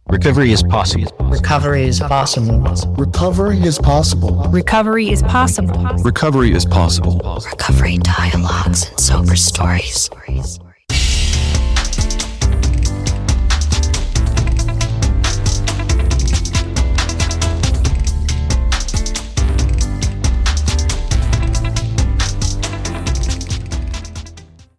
Recovery is possible. Recovery is possible. Recovery is possible. Recovery is possible. Recovery is possible. Recovery dialogues and sober stories.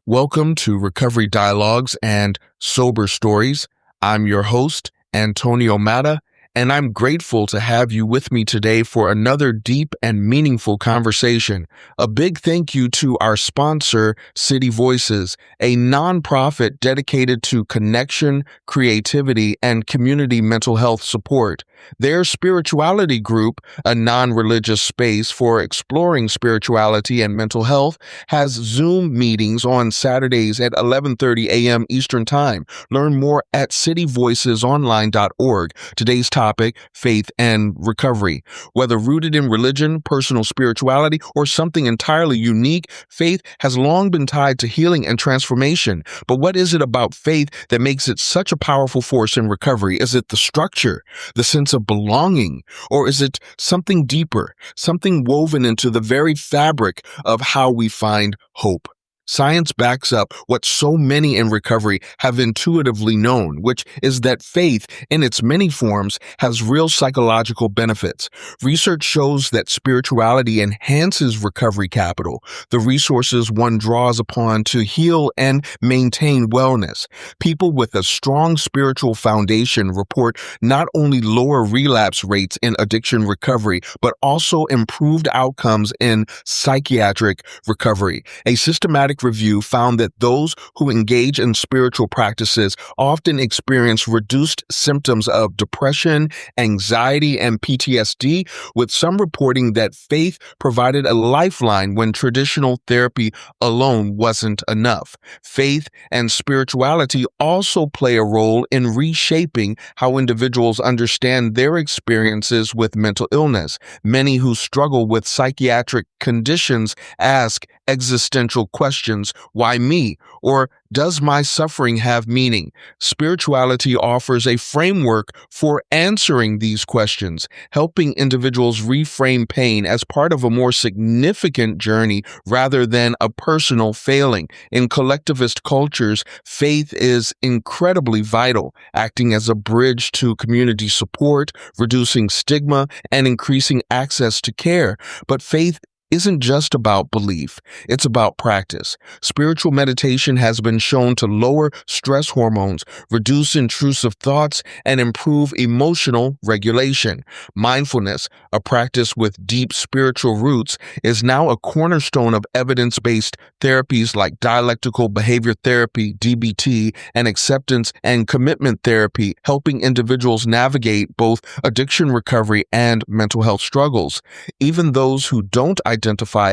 Welcome to Recovery Dialogues and Sober Stories. I'm your host, Antonio Mata, and I'm grateful to have you with me today for another deep and meaningful conversation. A big thank you to our sponsor, City Voices, a nonprofit dedicated to connection, creativity, and community mental health support. Their spirituality group, a non-religious space for exploring spirituality and mental health, has Zoom meetings on Saturdays at 11:30 a.m. Eastern Time. Learn more at cityvoicesonline.org. Today's topic, faith and recovery. Whether rooted in religion, personal spirituality, or something entirely unique, faith has long been tied to healing and transformation. But what is it about faith that makes it such a powerful force in recovery? Is it the structure, the sense of belonging, or is it something deeper, something woven into the very fabric of how we find hope? Science backs up what so many in recovery have intuitively known, which is that faith, in its many forms, has real psychological benefits. Research shows that spirituality enhances recovery capital, the resources one draws upon to heal and maintain wellness. People with a strong spiritual foundation report not only lower relapse rates in addiction recovery, but also improved outcomes in psychiatric recovery. A systematic review found that those who engage in spiritual practices often experience reduced symptoms of depression, anxiety, and PTSD, with some reporting that faith provided a lifeline when traditional therapy alone wasn't enough. Faith and spirituality also play a role in reshaping how individuals understand their experiences with mental illness. Many who struggle with psychiatric conditions ask existential questions: why me? Or does my suffering have meaning? Spirituality offers a framework for answering these questions, helping individuals reframe pain as part of a more significant journey rather than a personal failing. In collectivist cultures, faith is incredibly vital, acting as a bridge to community support, reducing stigma, and increasing access to care. But faith isn't just about belief, it's about practice. Spiritual meditation has been shown to lower stress hormones, reduce intrusive thoughts, and improve emotional regulation. Mindfulness, a practice with deep spiritual roots, is now a cornerstone of evidence-based therapies like dialectical behavior therapy, DBT, and acceptance and commitment therapy, helping individuals navigate both addiction recovery and mental health struggles. Even those who don't identify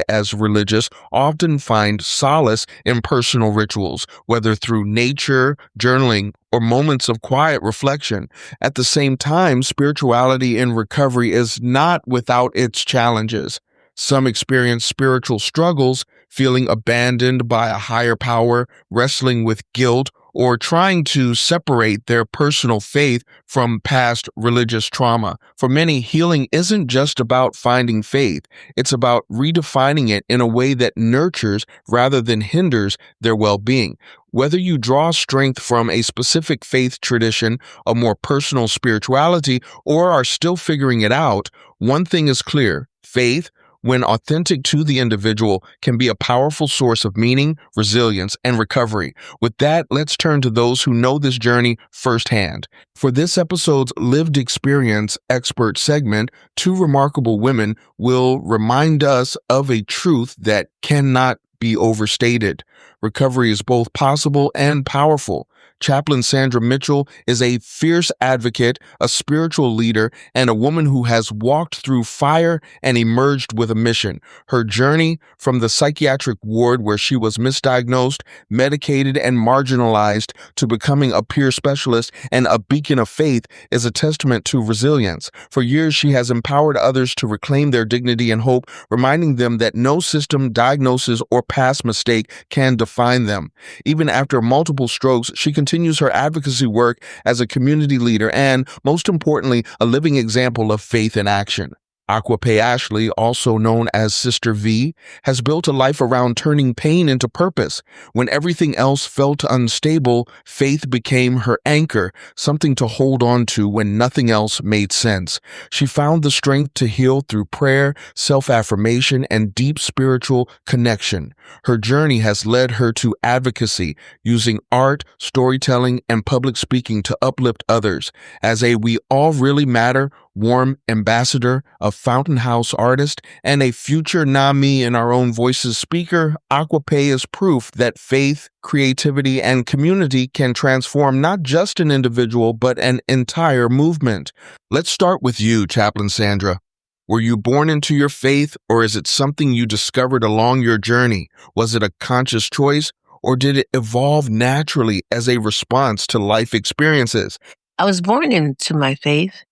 as religious often find solace in personal rituals, whether through nature, journaling, or moments of quiet reflection. At the same time, spirituality in recovery is not without its challenges. Some experience spiritual struggles, feeling abandoned by a higher power, wrestling with guilt, or trying to separate their personal faith from past religious trauma. For many, healing isn't just about finding faith. It's about redefining it in a way that nurtures rather than hinders their well-being. Whether you draw strength from a specific faith tradition, a more personal spirituality, or are still figuring it out, one thing is clear: faith, when authentic to the individual, can be a powerful source of meaning, resilience, and recovery. With that, let's turn to those who know this journey firsthand. For this episode's lived experience expert segment, two remarkable women will remind us of a truth that cannot be overstated. Recovery is both possible and powerful. Chaplain Sandra Mitchell is a fierce advocate, a spiritual leader, and a woman who has walked through fire and emerged with a mission. Her journey from the psychiatric ward where she was misdiagnosed, medicated, and marginalized to becoming a peer specialist and a beacon of faith is a testament to resilience. For years, she has empowered others to reclaim their dignity and hope, reminding them that no system, diagnosis, or past mistake can define them. Even after multiple strokes, she continues continues her advocacy work as a community leader and, most importantly, a living example of faith in action. Aquape Ashley, also known as Sister V, has built a life around turning pain into purpose. When everything else felt unstable, faith became her anchor, something to hold on to when nothing else made sense. She found the strength to heal through prayer, self-affirmation, and deep spiritual connection. Her journey has led her to advocacy, using art, storytelling, and public speaking to uplift others. As a We All Really Matter warm ambassador, a Fountain House artist, and a future NAMI in our own voices speaker, Aquape is proof that faith, creativity, and community can transform not just an individual, but an entire movement. Let's start with you, Chaplain Sandra. Were you born into your faith, or is it something you discovered along your journey? Was it a conscious choice, or did it evolve naturally as a response to life experiences? I was born into my faith,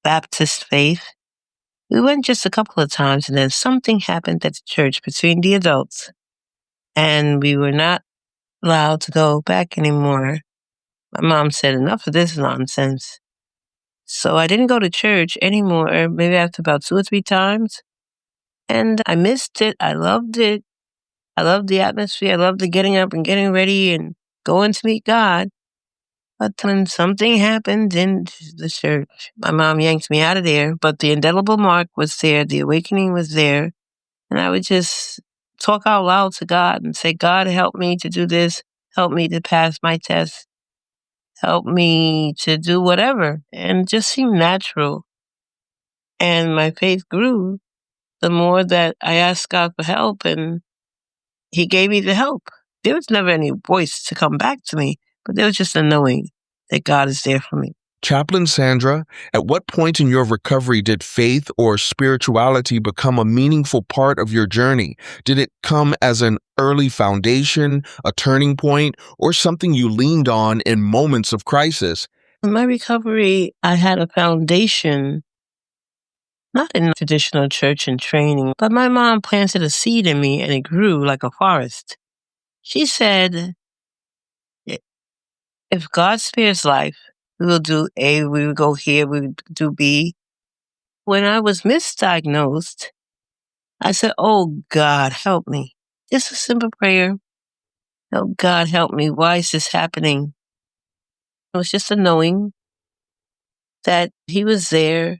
Baptist faith. We went just a couple of times, and then something happened at the church between the adults, and we were not allowed to go back anymore. My mom said, enough of this nonsense. So I didn't go to church anymore, maybe after about 2 or 3 times. And I missed it. I loved it. I loved the atmosphere. I loved the getting up and getting ready and going to meet God. But then something happened in the church. My mom yanked me out of there, but the indelible mark was there. The awakening was there. And I would just talk out loud to God and say, God, help me to do this. Help me to pass my test. Help me to do whatever. And it just seemed natural. And my faith grew the more that I asked God for help, and He gave me the help. There was never any voice to come back to me, but there was just a knowing that God is there for me. Chaplain Sandra, at what point in your recovery did faith or spirituality become a meaningful part of your journey? Did it come as an early foundation, a turning point, or something you leaned on in moments of crisis? In my recovery, I had a foundation, not in traditional church and training, but my mom planted a seed in me and it grew like a forest. She said, if God spares life, we will do A, we will go here, we will do B. When I was misdiagnosed, I said, oh, God, help me. Just a simple prayer. Oh, God, help me. Why is this happening? It was just a knowing that He was there.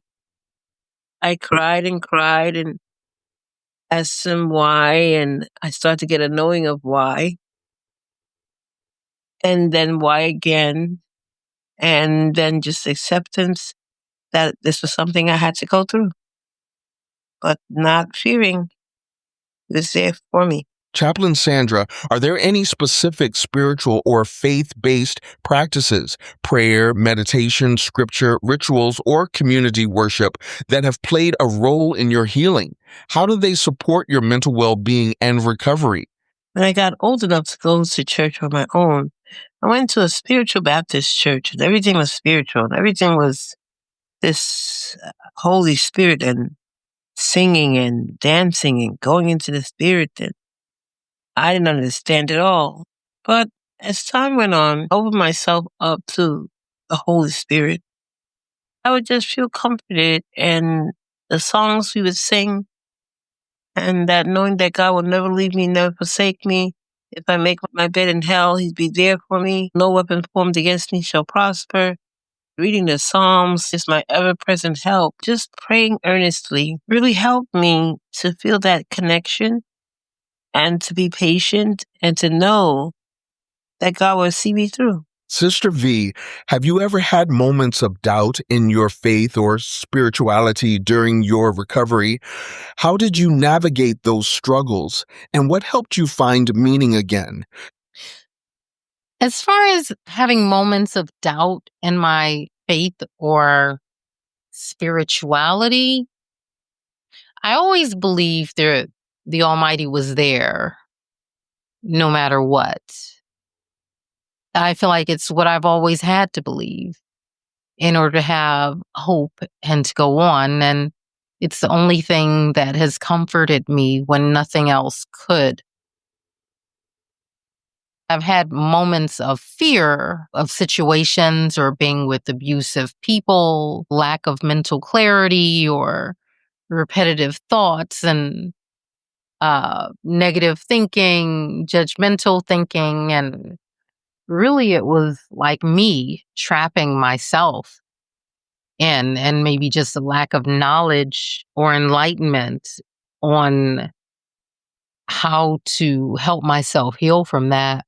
I cried and asked Him why, and I started to get a knowing of why. And then why again. And then just acceptance that this was something I had to go through, but not fearing. It was there for me. Chaplain Sandra, are there any specific spiritual or faith-based practices, prayer, meditation, scripture, rituals, or community worship that have played a role in your healing? How do they support your mental well-being and recovery? When I got old enough to go to church on my own, I went to a spiritual Baptist church, and everything was spiritual, and everything was this Holy Spirit and singing and dancing and going into the Spirit. And I didn't understand it all. But as time went on, I opened myself up to the Holy Spirit. I would just feel comforted, and the songs we would sing, and that knowing that God will never leave me, never forsake me. If I make my bed in hell, He'd be there for me. No weapon formed against me shall prosper. Reading the Psalms is my ever-present help. Just praying earnestly really helped me to feel that connection and to be patient and to know that God will see me through. Sister V, have you ever had moments of doubt in your faith or spirituality during your recovery? How did you navigate those struggles, and what helped you find meaning again? As far as having moments of doubt in my faith or spirituality, I always believed the Almighty was there no matter what. I feel like it's what I've always had to believe in order to have hope and to go on. And it's the only thing that has comforted me when nothing else could. I've had moments of fear of situations or being with abusive people, lack of mental clarity or repetitive thoughts and negative thinking, judgmental thinking. And really, it was like me trapping myself in, and maybe just a lack of knowledge or enlightenment on how to help myself heal from that.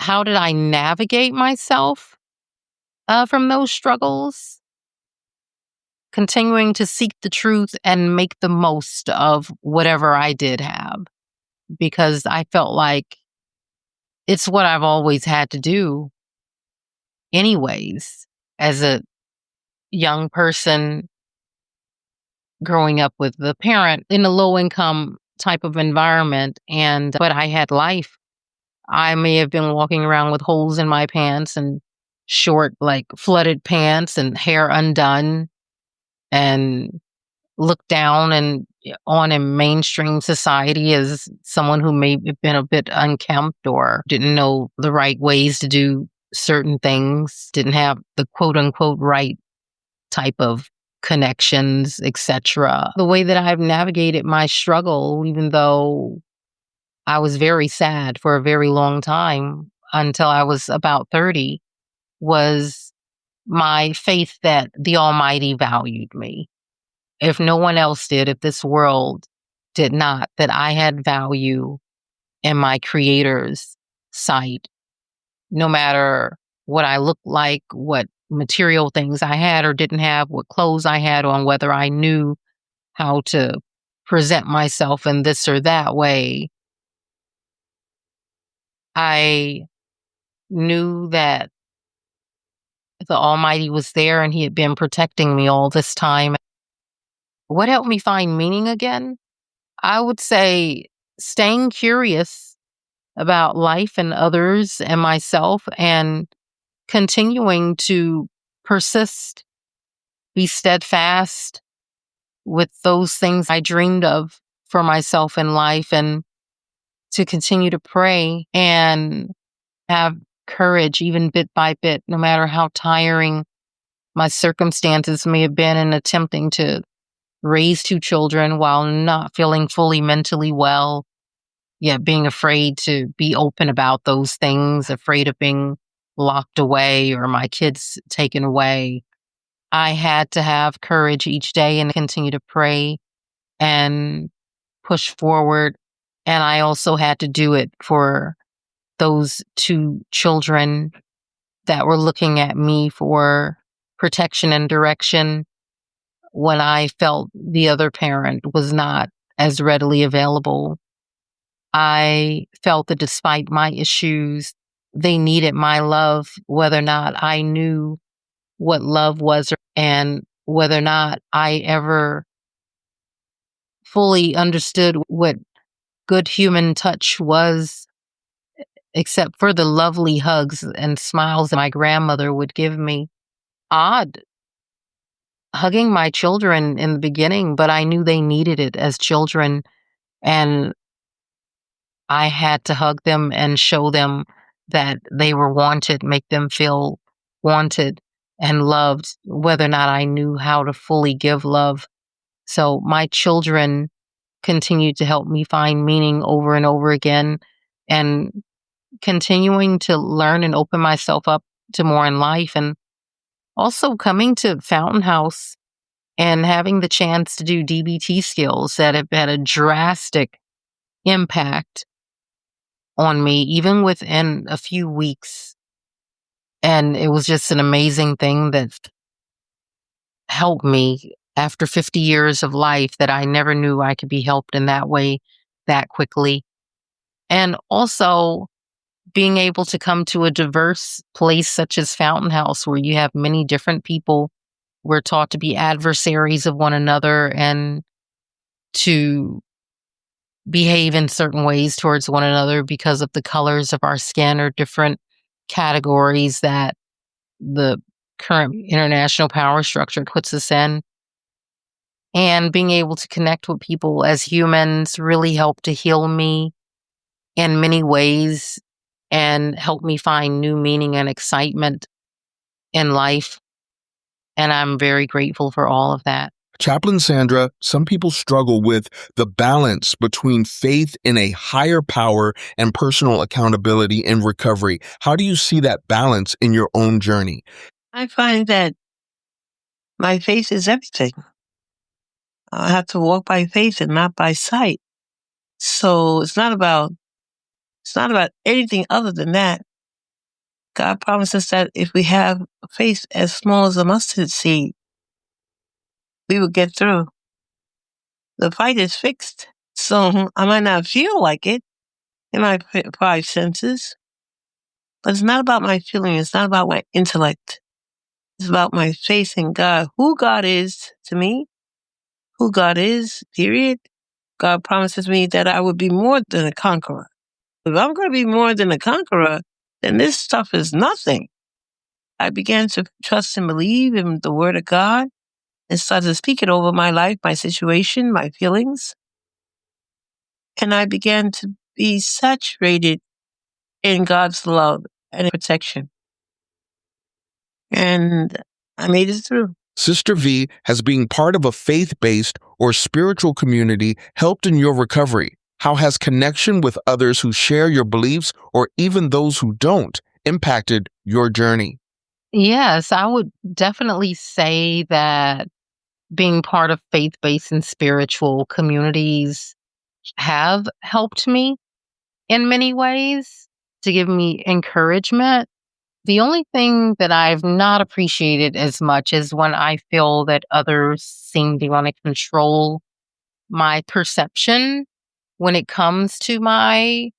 How did I navigate myself from those struggles? Continuing to seek the truth and make the most of whatever I did have, because I felt like it's what I've always had to do, anyways, as a young person growing up with the parent in a low income type of environment. But I had life. I may have been walking around with holes in my pants and short, like flooded pants and hair undone and looked down and on in mainstream society as someone who may have been a bit unkempt or didn't know the right ways to do certain things, didn't have the quote unquote right type of connections, etc. The way that I've navigated my struggle, even though I was very sad for a very long time until I was about 30, was my faith that the Almighty valued me. If no one else did, if this world did not, that I had value in my Creator's sight, no matter what I looked like, what material things I had or didn't have, what clothes I had on, whether I knew how to present myself in this or that way. I knew that the Almighty was there and He had been protecting me all this time. What helped me find meaning again? I would say staying curious about life and others and myself and continuing to persist, be steadfast with those things I dreamed of for myself in life, and to continue to pray and have courage, even bit by bit, no matter how tiring my circumstances may have been in attempting to raise two children while not feeling fully mentally well, yet being afraid to be open about those things, afraid of being locked away or my kids taken away. I had to have courage each day and continue to pray and push forward. And I also had to do it for those two children that were looking at me for protection and direction when I felt the other parent was not as readily available. I felt that despite my issues, they needed my love, whether or not I knew what love was and whether or not I ever fully understood what good human touch was, except for the lovely hugs and smiles that my grandmother would give me. Odd hugging my children in the beginning, but I knew they needed it as children. And I had to hug them and show them that they were wanted, make them feel wanted and loved, whether or not I knew how to fully give love. So my children continued to help me find meaning over and over again, and continuing to learn and open myself up to more in life. And also coming to Fountain House and having the chance to do DBT skills that have had a drastic impact on me, even within a few weeks. And it was just an amazing thing that helped me after 50 years of life, that I never knew I could be helped in that way that quickly. And also being able to come to a diverse place such as Fountain House, where you have many different people. We're taught to be adversaries of one another and to behave in certain ways towards one another because of the colors of our skin or different categories that the current international power structure puts us in. And being able to connect with people as humans really helped to heal me in many ways and helped me find new meaning and excitement in life. And I'm very grateful for all of that. Chaplain Sandra, some people struggle with the balance between faith in a higher power and personal accountability in recovery. How do you see that balance in your own journey? I find that my faith is everything. I have to walk by faith and not by sight. So it's not about anything other than that. God promises that if we have faith as small as a mustard seed, we will get through. The fight is fixed. So I might not feel like it in my five senses, but it's not about my feeling. It's not about my intellect. It's about my faith in God, who God is to me, who God is, period. God promises me that I would be more than a conqueror. If I'm going to be more than a conqueror, then this stuff is nothing. I began to trust and believe in the word of God and started to speak it over my life, my situation, my feelings. And I began to be saturated in God's love and protection. And I made it through. Sister V, has being part of a faith-based or spiritual community helped in your recovery? How has connection with others who share your beliefs or even those who don't impacted your journey? Yes, I would definitely say that being part of faith-based and spiritual communities have helped me in many ways to give me encouragement. The only thing that I've not appreciated as much is when I feel that others seem to want to control my perception when it comes to my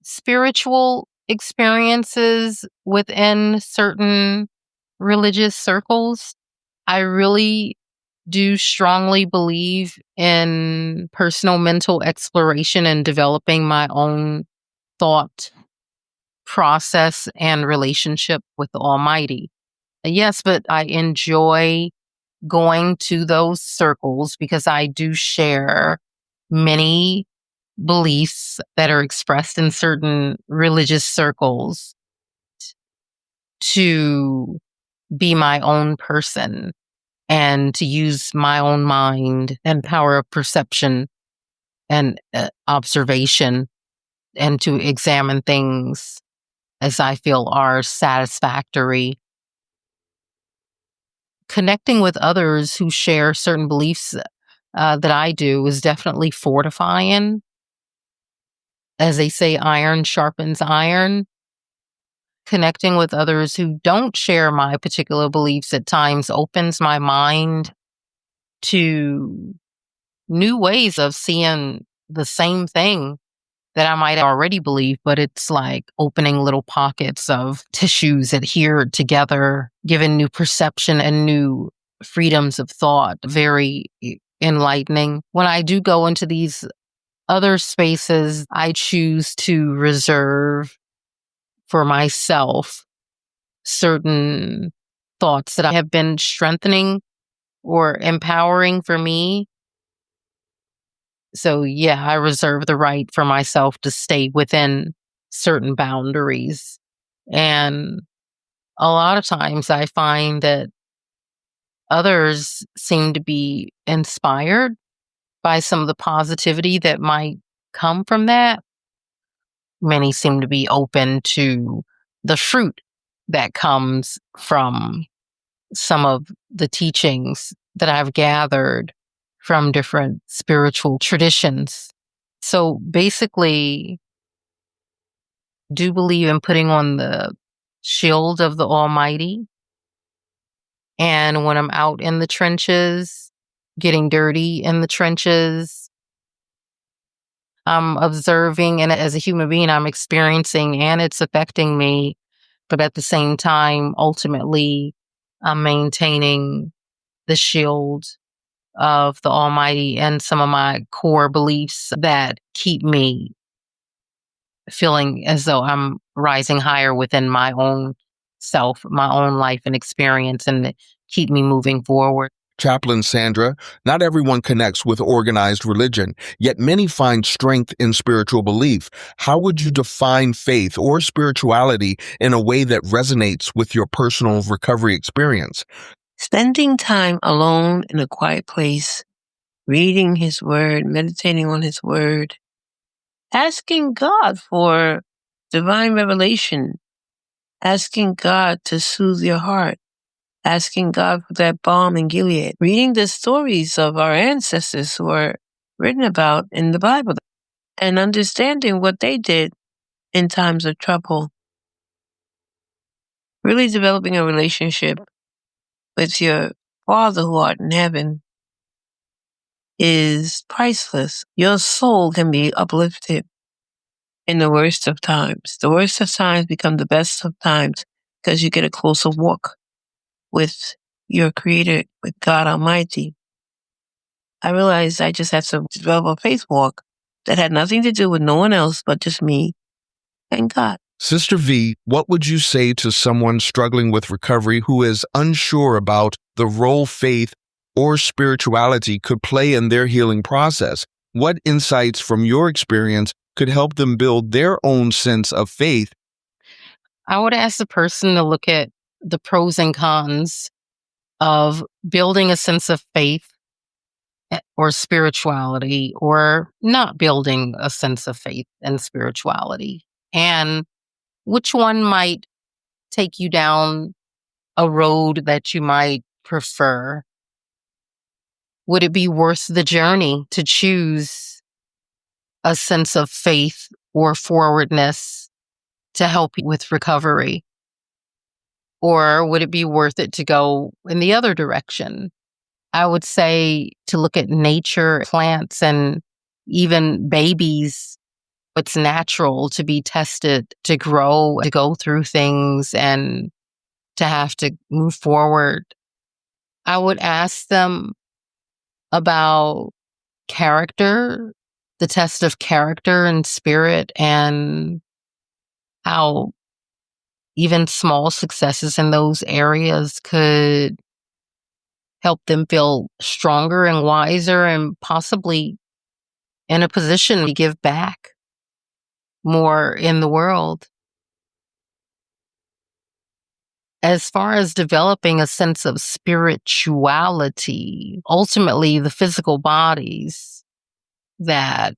spiritual experiences within certain religious circles. I really do strongly believe in personal mental exploration and developing my own thought process and relationship with the Almighty. Yes, but I enjoy going to those circles because I do share many beliefs that are expressed in certain religious circles to be my own person and to use my own mind and power of perception and observation and to examine things as I feel are satisfactory. Connecting with others who share certain beliefs that I do is definitely fortifying. As they say, iron sharpens iron. Connecting with others who don't share my particular beliefs at times opens my mind to new ways of seeing the same thing that I might already believe, but it's like opening little pockets of tissues adhered together, giving new perception and new freedoms of thought. Very enlightening. When I do go into these other spaces, I choose to reserve for myself certain thoughts that have been strengthening or empowering for me. So yeah, I reserve the right for myself to stay within certain boundaries. And a lot of times I find that others seem to be inspired by some of the positivity that might come from that. Many seem to be open to the fruit that comes from some of the teachings that I've gathered from different spiritual traditions. So basically, do believe in putting on the shield of the Almighty. And when I'm out in the trenches, getting dirty in the trenches, I'm observing, and as a human being, I'm experiencing and it's affecting me. But at the same time, ultimately, I'm maintaining the shield of the Almighty and some of my core beliefs that keep me feeling as though I'm rising higher within my own self, my own life and experience, and that keep me moving forward. Chaplain Sandra, not everyone connects with organized religion, yet many find strength in spiritual belief. How would you define faith or spirituality in a way that resonates with your personal recovery experience? Spending time alone in a quiet place, reading His Word, meditating on His Word, asking God for divine revelation, asking God to soothe your heart, asking God for that balm in Gilead, reading the stories of our ancestors who are written about in the Bible, and understanding what they did in times of trouble. Really developing a relationship with your Father who art in heaven is priceless. Your soul can be uplifted in the worst of times. The worst of times become the best of times because you get a closer walk with your Creator, with God Almighty. I realized I just had to develop a faith walk that had nothing to do with no one else but just me and God. Sister V, what would you say to someone struggling with recovery who is unsure about the role faith or spirituality could play in their healing process? What insights from your experience could help them build their own sense of faith? I would ask the person to look at the pros and cons of building a sense of faith or spirituality or not building a sense of faith and spirituality, and which one might take you down a road that you might prefer. Would it be worth the journey to choose a sense of faith or forwardness to help you with recovery? Or would it be worth it to go in the other direction? I would say to look at nature, plants, and even babies. It's natural to be tested, to grow, to go through things, and to have to move forward. I would ask them about character, the test of character and spirit, and how even small successes in those areas could help them feel stronger and wiser and possibly in a position to give back more in the world. As far as developing a sense of spirituality, ultimately the physical bodies that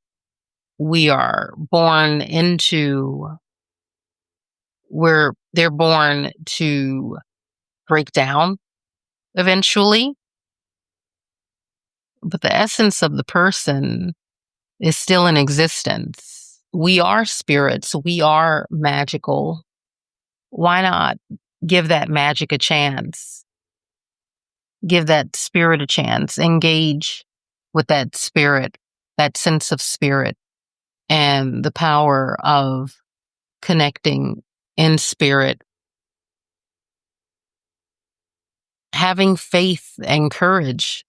we are born into, they're born to break down eventually. But the essence of the person is still in existence. We are spirits. We are magical. Why not give that magic a chance? Give that spirit a chance. Engage with that spirit, that sense of spirit, and the power of connecting in spirit. Having faith and courage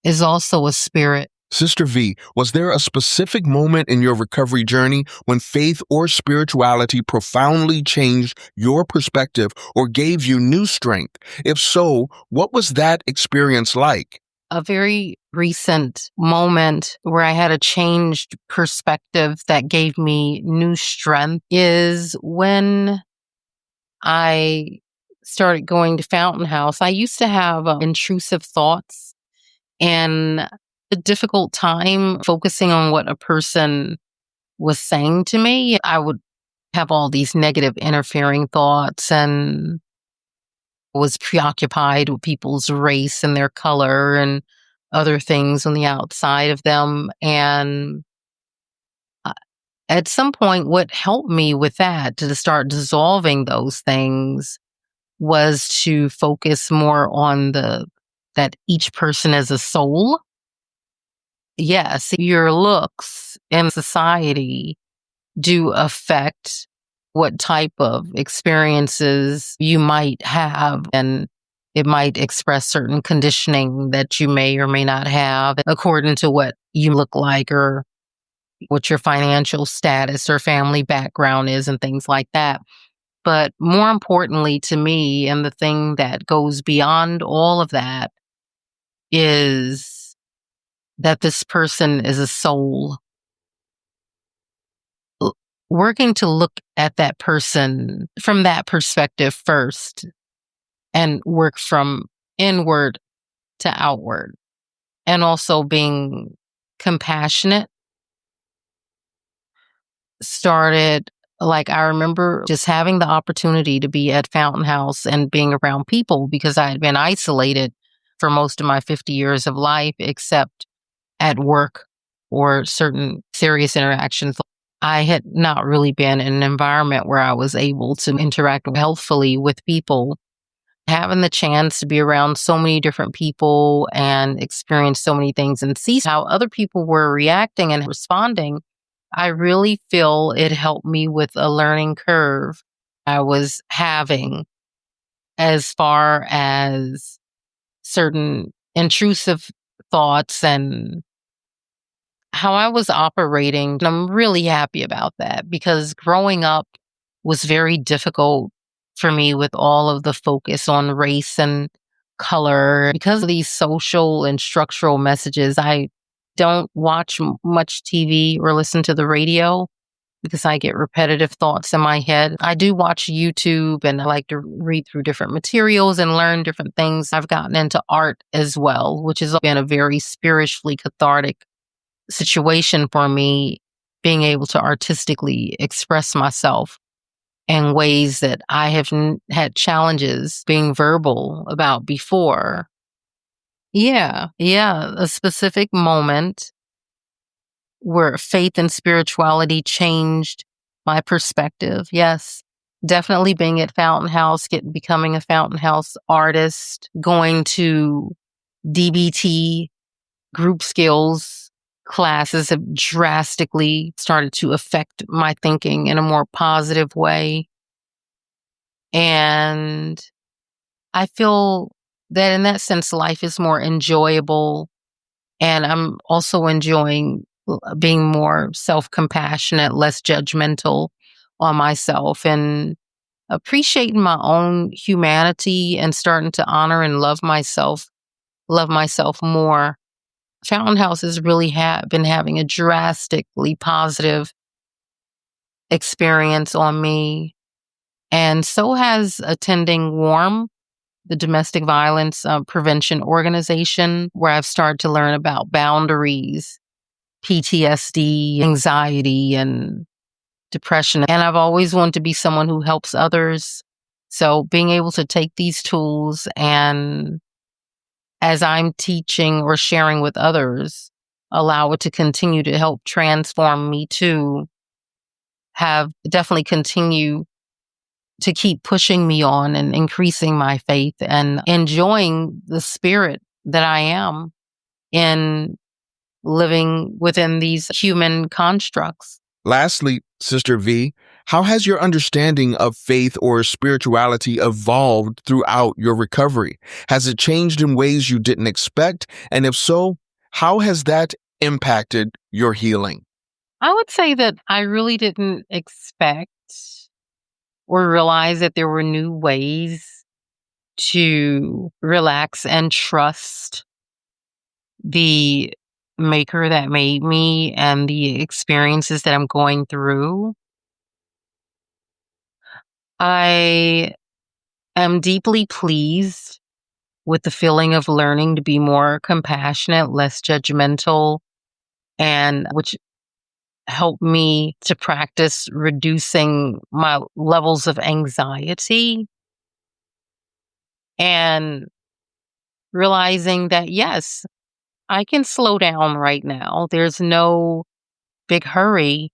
is also a spirit. Sister V, was there a specific moment in your recovery journey when faith or spirituality profoundly changed your perspective or gave you new strength? If so, what was that experience like? A very recent moment where I had a changed perspective that gave me new strength is when I started going to Fountain House. I used to have intrusive thoughts and a difficult time focusing on what a person was saying to me. I would have all these negative interfering thoughts and was preoccupied with people's race and their color and other things on the outside of them. And at some point, what helped me with that to start dissolving those things was to focus more on that each person is a soul. Yes, your looks in society do affect what type of experiences you might have, and it might express certain conditioning that you may or may not have according to what you look like or what your financial status or family background is and things like that. But more importantly to me, and the thing that goes beyond all of that, is that this person is a soul. Working to look at that person from that perspective first and work from inward to outward, and also being compassionate started, like, I remember just having the opportunity to be at Fountain House and being around people because I had been isolated for most of my 50 years of life, except at work or certain serious interactions. I had not really been in an environment where I was able to interact healthfully with people. Having the chance to be around so many different people and experience so many things and see how other people were reacting and responding, I really feel it helped me with a learning curve I was having as far as certain intrusive thoughts and how I was operating. And I'm really happy about that because growing up was very difficult for me with all of the focus on race and color. Because of these social and structural messages, I don't watch much TV or listen to the radio because I get repetitive thoughts in my head. I do watch YouTube and I like to read through different materials and learn different things. I've gotten into art as well, which has been a very spiritually cathartic situation for me, being able to artistically express myself in ways that I have had challenges being verbal about before. Yeah, a specific moment where faith and spirituality changed my perspective. Yes, definitely being at Fountain House, becoming a Fountain House artist, going to DBT group skills classes have drastically started to affect my thinking in a more positive way. And I feel that in that sense, life is more enjoyable. And I'm also enjoying being more self compassionate, less judgmental on myself, and appreciating my own humanity and starting to honor and love myself more. Fountain House has really been having a drastically positive experience on me. And so has attending WARM, the domestic violence prevention organization, where I've started to learn about boundaries, PTSD, anxiety, and depression. And I've always wanted to be someone who helps others. So being able to take these tools and as I'm teaching or sharing with others, allow it to continue to help transform me to have definitely continue to keep pushing me on and increasing my faith and enjoying the spirit that I am in living within these human constructs. Lastly, Sister V, how has your understanding of faith or spirituality evolved throughout your recovery? Has it changed in ways you didn't expect? And if so, how has that impacted your healing? I would say that I really didn't expect or realize that there were new ways to relax and trust the maker that made me and the experiences that I'm going through. I am deeply pleased with the feeling of learning to be more compassionate, less judgmental, and which helped me to practice reducing my levels of anxiety and realizing that, yes, I can slow down right now. There's no big hurry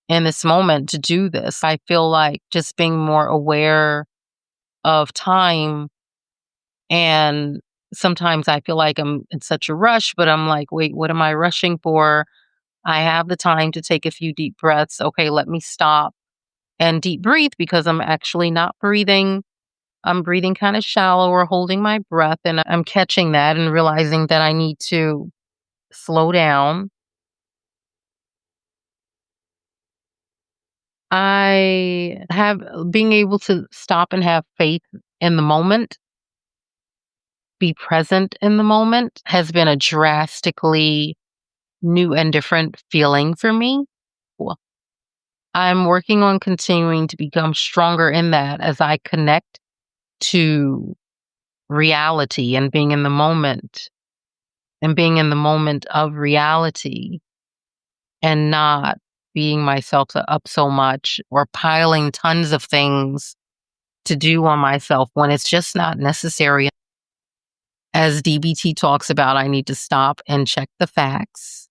in this moment to do this. I feel like just being more aware of time, and sometimes I feel like I'm in such a rush, but I'm like, wait, what am I rushing for? I have the time to take a few deep breaths. Okay, let me stop and deep breathe because I'm actually not breathing. I'm breathing kind of shallow or holding my breath, and I'm catching that and realizing that I need to slow down. I have being able to stop and have faith in the moment be present in the moment has been a drastically new and different feeling for me. Well, I'm working on continuing to become stronger in that as I connect to reality and being in the moment of reality and not beating myself up so much or piling tons of things to do on myself when it's just not necessary. As DBT talks about, I need to stop and check the facts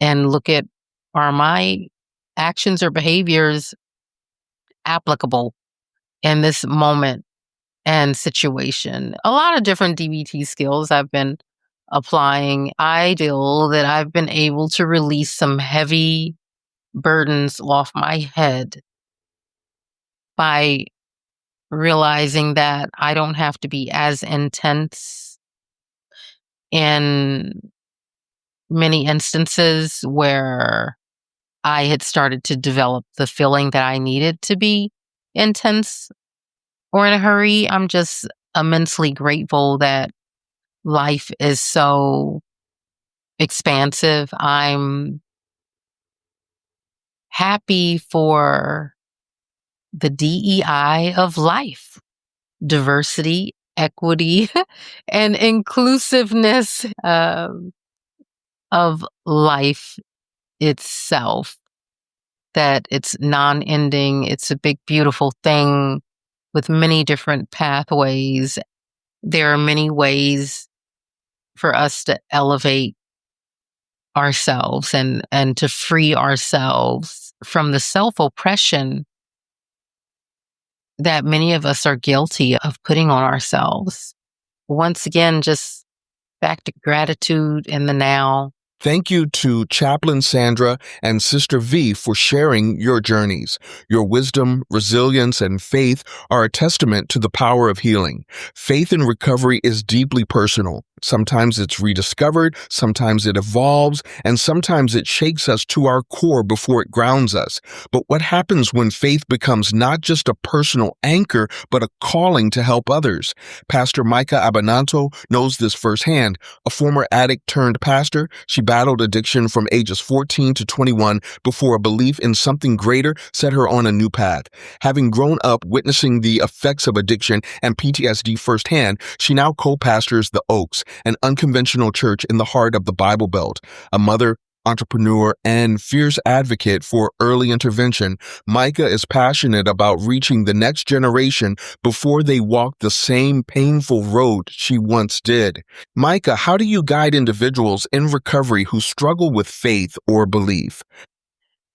and look at, are my actions or behaviors applicable in this moment and situation? A lot of different DBT skills I've been applying. I feel that I've been able to release some heavy burdens off my head by realizing that I don't have to be as intense in many instances where I had started to develop the feeling that I needed to be intense or in a hurry. I'm just immensely grateful that life is so expansive. I'm happy for the DEI of life, diversity, equity, and inclusiveness of life itself. That it's non-ending, it's a big, beautiful thing with many different pathways. There are many ways for us to elevate ourselves and to free ourselves from the self-oppression that many of us are guilty of putting on ourselves. Once again, just back to gratitude in the now. Thank you to Chaplain Sandra and Sister V for sharing your journeys. Your wisdom, resilience, and faith are a testament to the power of healing. Faith in recovery is deeply personal. Sometimes it's rediscovered, sometimes it evolves, and sometimes it shakes us to our core before it grounds us. But what happens when faith becomes not just a personal anchor, but a calling to help others? Pastor Micah Abananto knows this firsthand. A former addict turned pastor, she battled addiction from ages 14 to 21 before a belief in something greater set her on a new path. Having grown up witnessing the effects of addiction and PTSD firsthand, she now co-pastors the Oaks, an unconventional church in the heart of the Bible Belt. A mother, entrepreneur, and fierce advocate for early intervention, Micah is passionate about reaching the next generation before they walk the same painful road she once did. Micah, how do you guide individuals in recovery who struggle with faith or belief?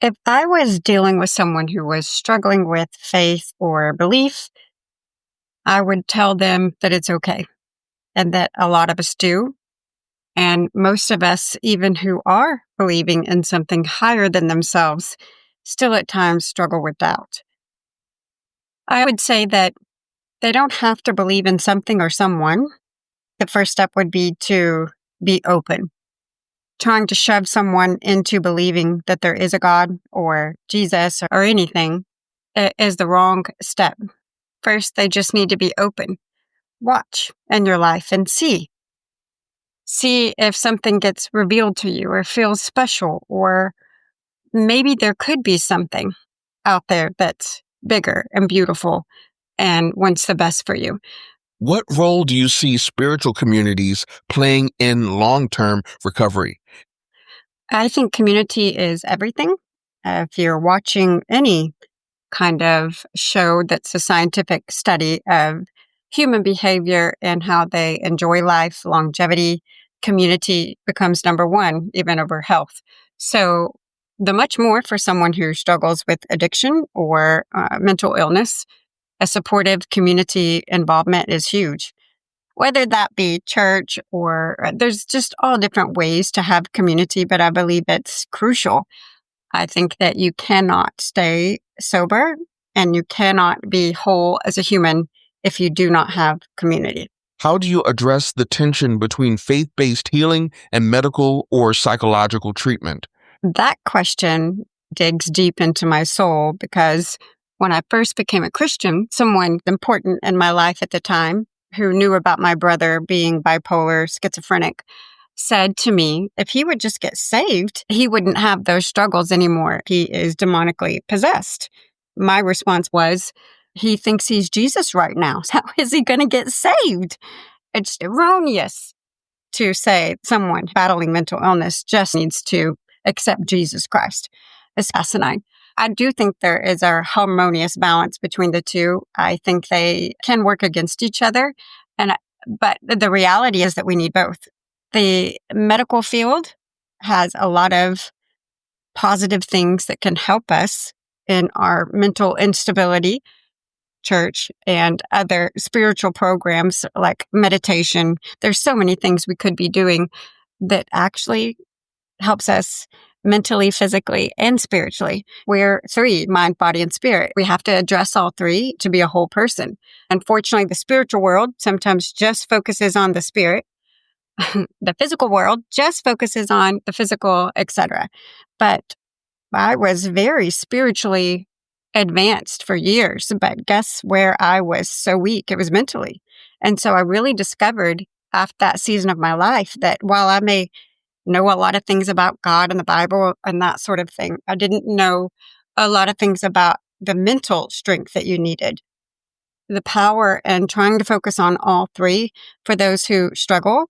If I was dealing with someone who was struggling with faith or belief, I would tell them that it's okay and that a lot of us do. And most of us, even who are believing in something higher than themselves, still at times struggle with doubt. I would say that they don't have to believe in something or someone. The first step would be to be open. Trying to shove someone into believing that there is a God or Jesus or anything is the wrong step. First, they just need to be open. Watch in your life and see. See if something gets revealed to you or feels special, or maybe there could be something out there that's bigger and beautiful and wants the best for you. What role do you see spiritual communities playing in long-term recovery? I think community is everything. If you're watching any kind of show that's a scientific study of human behavior and how they enjoy life, longevity, community becomes number one, even over health. So the much more for someone who struggles with addiction or mental illness, a supportive community involvement is huge. Whether that be church or there's just all different ways to have community, but I believe it's crucial. I think that you cannot stay sober and you cannot be whole as a human if you do not have community. How do you address the tension between faith-based healing and medical or psychological treatment? That question digs deep into my soul because when I first became a Christian, someone important in my life at the time who knew about my brother being bipolar, schizophrenic, said to me, if he would just get saved, he wouldn't have those struggles anymore. He is demonically possessed. My response was, he thinks he's Jesus right now. How is he going to get saved? It's erroneous to say someone battling mental illness just needs to accept Jesus Christ. It's asinine. I do think there is a harmonious balance between the two. I think they can work against each other, but the reality is that we need both. The medical field has a lot of positive things that can help us in our mental instability. Church and other spiritual programs like meditation. There's so many things we could be doing that actually helps us mentally, physically, and spiritually. We're three: mind, body, and spirit. We have to address all three to be a whole person. Unfortunately, the spiritual world sometimes just focuses on the spirit. The physical world just focuses on the physical, etc. But I was very spiritually advanced for years, but guess where I was so weak? It was mentally. And so I really discovered after that season of my life that while I may know a lot of things about God and the Bible and that sort of thing, I didn't know a lot of things about the mental strength that you needed. The power and trying to focus on all three for those who struggle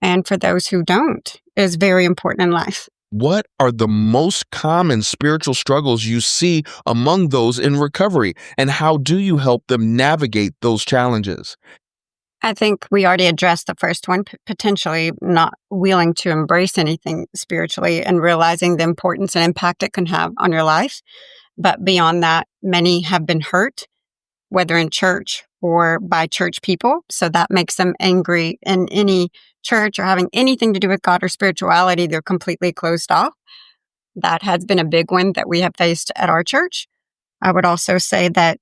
and for those who don't is very important in life. What are the most common spiritual struggles you see among those in recovery, and how do you help them navigate those challenges? I think we already addressed the first one, potentially not willing to embrace anything spiritually and realizing the importance and impact it can have on your life. But beyond that, many have been hurt, whether in church or by church people. So that makes them angry in any church or having anything to do with God or spirituality. They're completely closed off. That has been a big one that we have faced at our church. I would also say that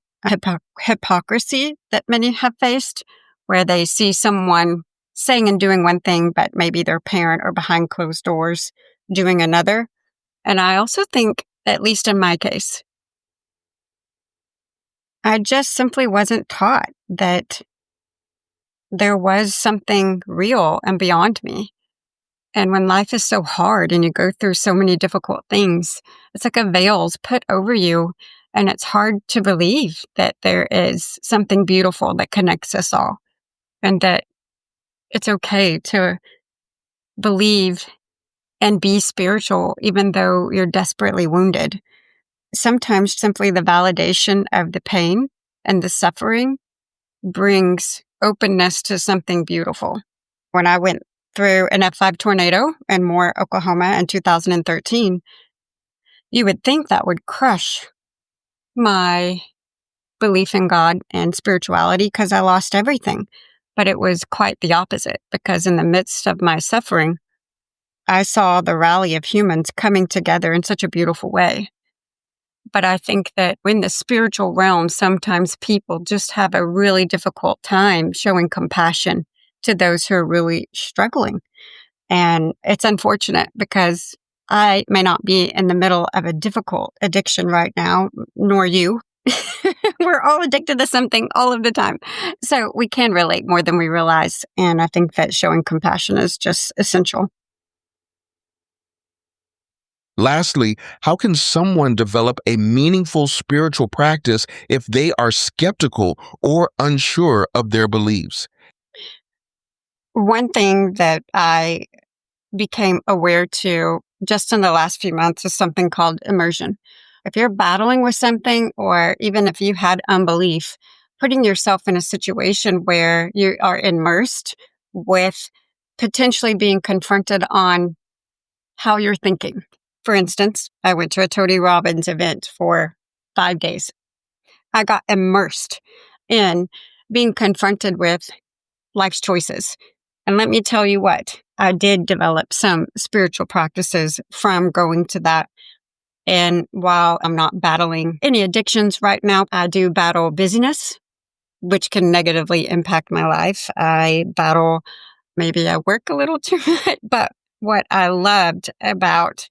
hypocrisy that many have faced, where they see someone saying and doing one thing, but maybe their parent or behind closed doors doing another. And I also think, at least in my case, I just simply wasn't taught that there was something real and beyond me. And when life is so hard and you go through so many difficult things, it's like a veil's put over you. And it's hard to believe that there is something beautiful that connects us all. And that it's okay to believe and be spiritual, even though you're desperately wounded. Sometimes simply the validation of the pain and the suffering brings openness to something beautiful. When I went through an F5 tornado in Moore, Oklahoma in 2013, you would think that would crush my belief in God and spirituality because I lost everything. But it was quite the opposite, because in the midst of my suffering, I saw the rally of humans coming together in such a beautiful way. But I think that in the spiritual realm, sometimes people just have a really difficult time showing compassion to those who are really struggling. And it's unfortunate because I may not be in the middle of a difficult addiction right now, nor you. We're all addicted to something all of the time. So we can relate more than we realize. And I think that showing compassion is just essential. Lastly, how can someone develop a meaningful spiritual practice if they are skeptical or unsure of their beliefs? One thing that I became aware to just in the last few months is something called immersion. If you're battling with something, or even if you had unbelief, putting yourself in a situation where you are immersed with potentially being confronted on how you're thinking. For instance, I went to a Tony Robbins event for 5 days. I got immersed in being confronted with life's choices. And let me tell you what, I did develop some spiritual practices from going to that. And while I'm not battling any addictions right now, I do battle busyness, which can negatively impact my life. I battle, maybe I work a little too much, but what I loved about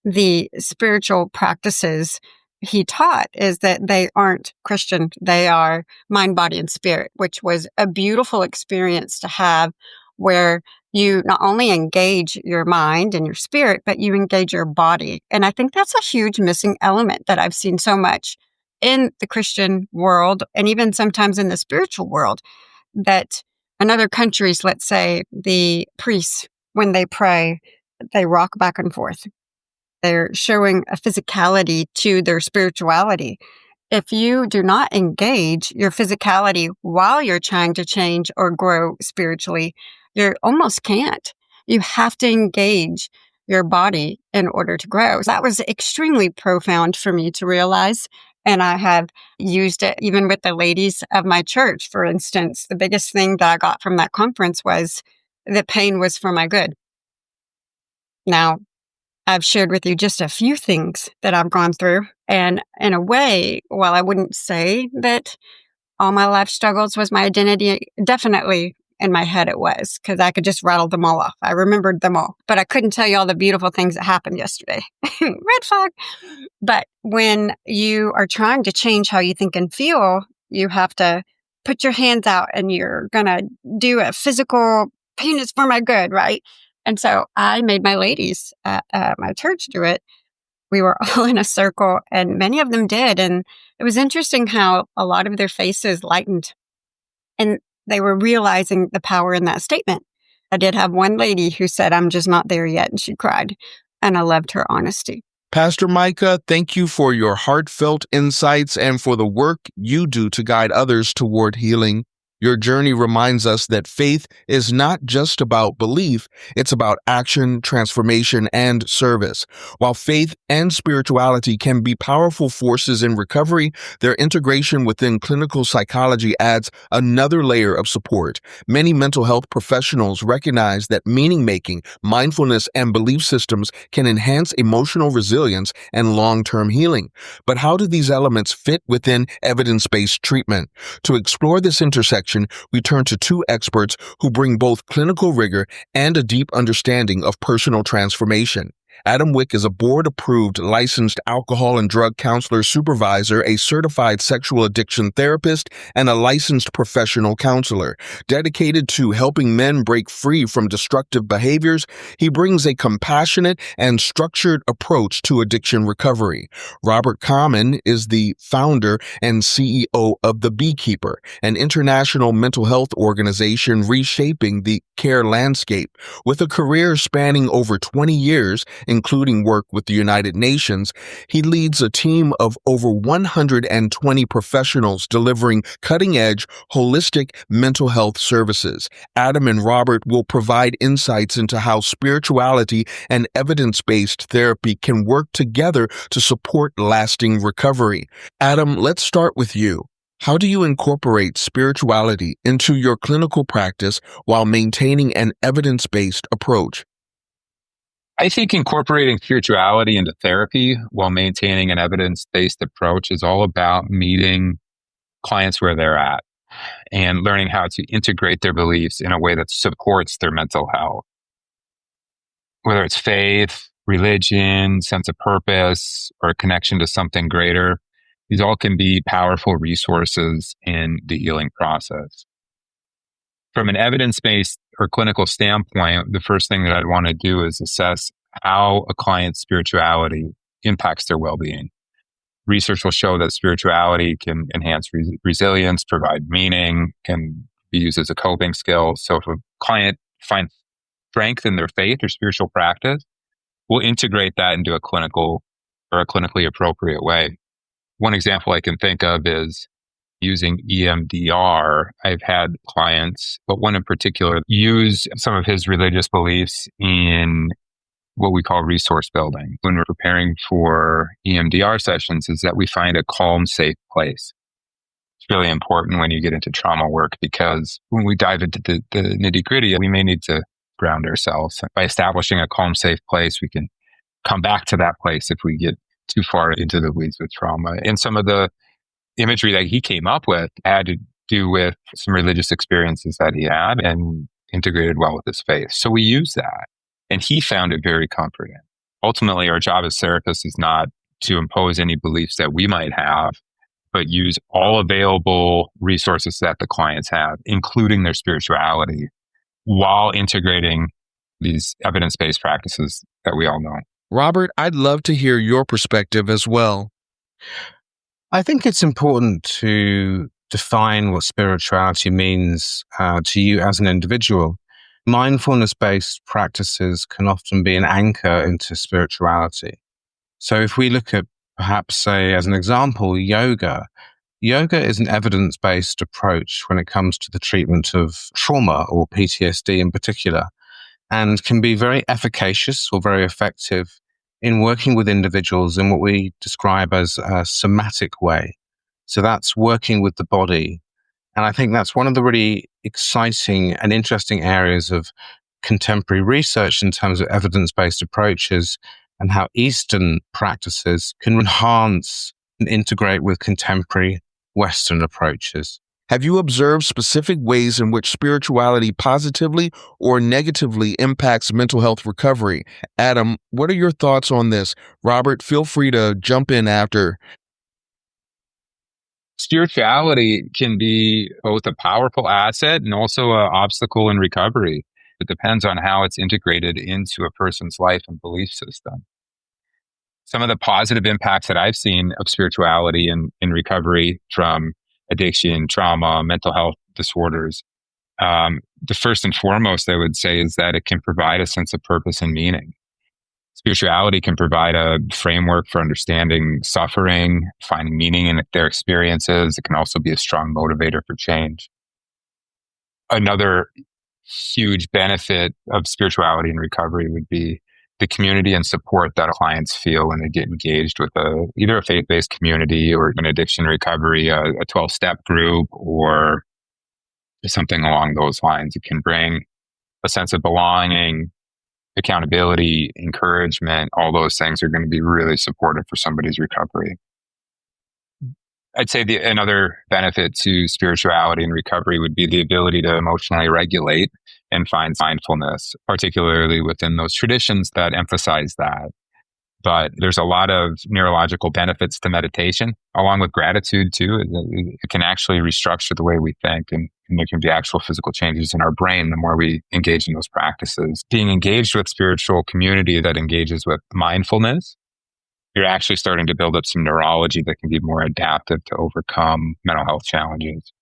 the spiritual practices he taught is that they aren't Christian. They are mind, body, and spirit, which was a beautiful experience to have, where you not only engage your mind and your spirit, but you engage your body. And I think that's a huge missing element that I've seen so much in the Christian world, and even sometimes in the spiritual world, that in other countries, let's say the priests, when they pray, they rock back and forth. They're showing a physicality to their spirituality. If you do not engage your physicality while you're trying to change or grow spiritually, you almost can't. You have to engage your body in order to grow. That was extremely profound for me to realize. And I have used it even with the ladies of my church. For instance, the biggest thing that I got from that conference was that pain was for my good. Now, I've shared with you just a few things that I've gone through. And in a way, while I wouldn't say that all my life struggles was my identity, definitely in my head it was, because I could just rattle them all off. I remembered them all, but I couldn't tell you all the beautiful things that happened yesterday. Red flag. But when you are trying to change how you think and feel, you have to put your hands out and you're going to do a physical pain is for my good, right? And so I made my ladies at my church do it. We were all in a circle and many of them did. And it was interesting how a lot of their faces lightened and they were realizing the power in that statement. I did have one lady who said, "I'm just not there yet." And she cried. And I loved her honesty. Pastor Micah, thank you for your heartfelt insights and for the work you do to guide others toward healing. Your journey reminds us that faith is not just about belief, it's about action, transformation, and service. While faith and spirituality can be powerful forces in recovery, their integration within clinical psychology adds another layer of support. Many mental health professionals recognize that meaning-making, mindfulness, and belief systems can enhance emotional resilience and long-term healing. But how do these elements fit within evidence-based treatment? To explore this intersection, we turn to two experts who bring both clinical rigor and a deep understanding of personal transformation. Adam Wick is a board-approved licensed alcohol and drug counselor supervisor, a certified sexual addiction therapist, and a licensed professional counselor. Dedicated to helping men break free from destructive behaviors, he brings a compassionate and structured approach to addiction recovery. Robert Kamen is the founder and CEO of The Beekeeper, an international mental health organization reshaping the care landscape. With a career spanning over 20 years, including work with the United Nations, he leads a team of over 120 professionals delivering cutting-edge, holistic mental health services. Adam and Robert will provide insights into how spirituality and evidence-based therapy can work together to support lasting recovery. Adam, let's start with you. How do you incorporate spirituality into your clinical practice while maintaining an evidence-based approach? I think incorporating spirituality into therapy while maintaining an evidence-based approach is all about meeting clients where they're at and learning how to integrate their beliefs in a way that supports their mental health. Whether it's faith, religion, sense of purpose, or a connection to something greater, these all can be powerful resources in the healing process. From an evidence-based or clinical standpoint, the first thing that I'd want to do is assess how a client's spirituality impacts their well-being. Research will show that spirituality can enhance resilience, provide meaning, can be used as a coping skill. So if a client finds strength in their faith or spiritual practice, we'll integrate that into a clinical or a clinically appropriate way. One example I can think of is using EMDR. I've had clients, but one in particular, use some of his religious beliefs in what we call resource building. When we're preparing for EMDR sessions, is that we find a calm, safe place. It's really important when you get into trauma work, because when we dive into the nitty-gritty, we may need to ground ourselves. By establishing a calm, safe place, we can come back to that place if we get too far into the weeds with trauma. And some of the imagery that he came up with had to do with some religious experiences that he had and integrated well with his faith. So we use that. And he found it very comforting. Ultimately, our job as therapists is not to impose any beliefs that we might have, but use all available resources that the clients have, including their spirituality, while integrating these evidence-based practices that we all know. Robert, I'd love to hear your perspective as well. I think it's important to define what spirituality means to you as an individual. Mindfulness-based practices can often be an anchor into spirituality. So if we look at perhaps, say, as an example, yoga is an evidence-based approach when it comes to the treatment of trauma or PTSD in particular, and can be very efficacious or very effective in working with individuals in what we describe as a somatic way. So that's working with the body. And I think that's one of the really exciting and interesting areas of contemporary research in terms of evidence-based approaches and how Eastern practices can enhance and integrate with contemporary Western approaches. Have you observed specific ways in which spirituality positively or negatively impacts mental health recovery? Adam, what are your thoughts on this? Robert, feel free to jump in after. Spirituality can be both a powerful asset and also an obstacle in recovery. It depends on how it's integrated into a person's life and belief system. Some of the positive impacts that I've seen of spirituality in recovery from addiction, trauma, mental health disorders, the first and foremost I would say is that it can provide a sense of purpose and meaning. Spirituality can provide a framework for understanding suffering, finding meaning in their experiences. It can also be a strong motivator for change. Another huge benefit of spirituality in recovery would be the community and support that clients feel when they get engaged with either a faith-based community or an addiction recovery, a 12-step group, or something along those lines. It can bring a sense of belonging, accountability, encouragement. All those things are going to be really supportive for somebody's recovery. I'd say another benefit to spirituality and recovery would be the ability to emotionally regulate and find mindfulness, particularly within those traditions that emphasize that. But there's a lot of neurological benefits to meditation, along with gratitude too. It can actually restructure the way we think, and there can be actual physical changes in our brain the more we engage in those practices. Being engaged with spiritual community that engages with mindfulness, you're actually starting to build up some neurology that can be more adaptive to overcome mental health challenges.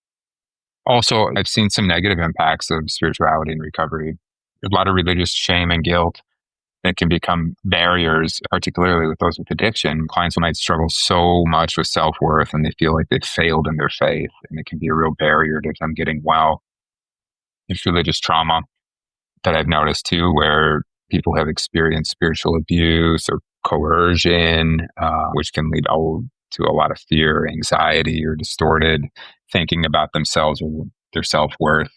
Also, I've seen some negative impacts of spirituality in recovery. A lot of religious shame and guilt that can become barriers, particularly with those with addiction. Clients might struggle so much with self-worth and they feel like they've failed in their faith, and it can be a real barrier to them getting well. It's religious trauma that I've noticed too, where people have experienced spiritual abuse or coercion, which can lead to a lot of fear, anxiety, or distorted thinking about themselves or their self-worth.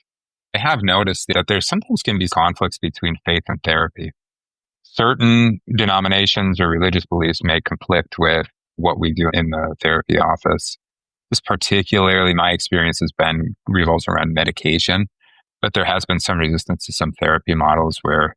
I have noticed that there sometimes can be conflicts between faith and therapy. Certain denominations or religious beliefs may conflict with what we do in the therapy office. This particularly, my experience revolves around medication, but there has been some resistance to some therapy models where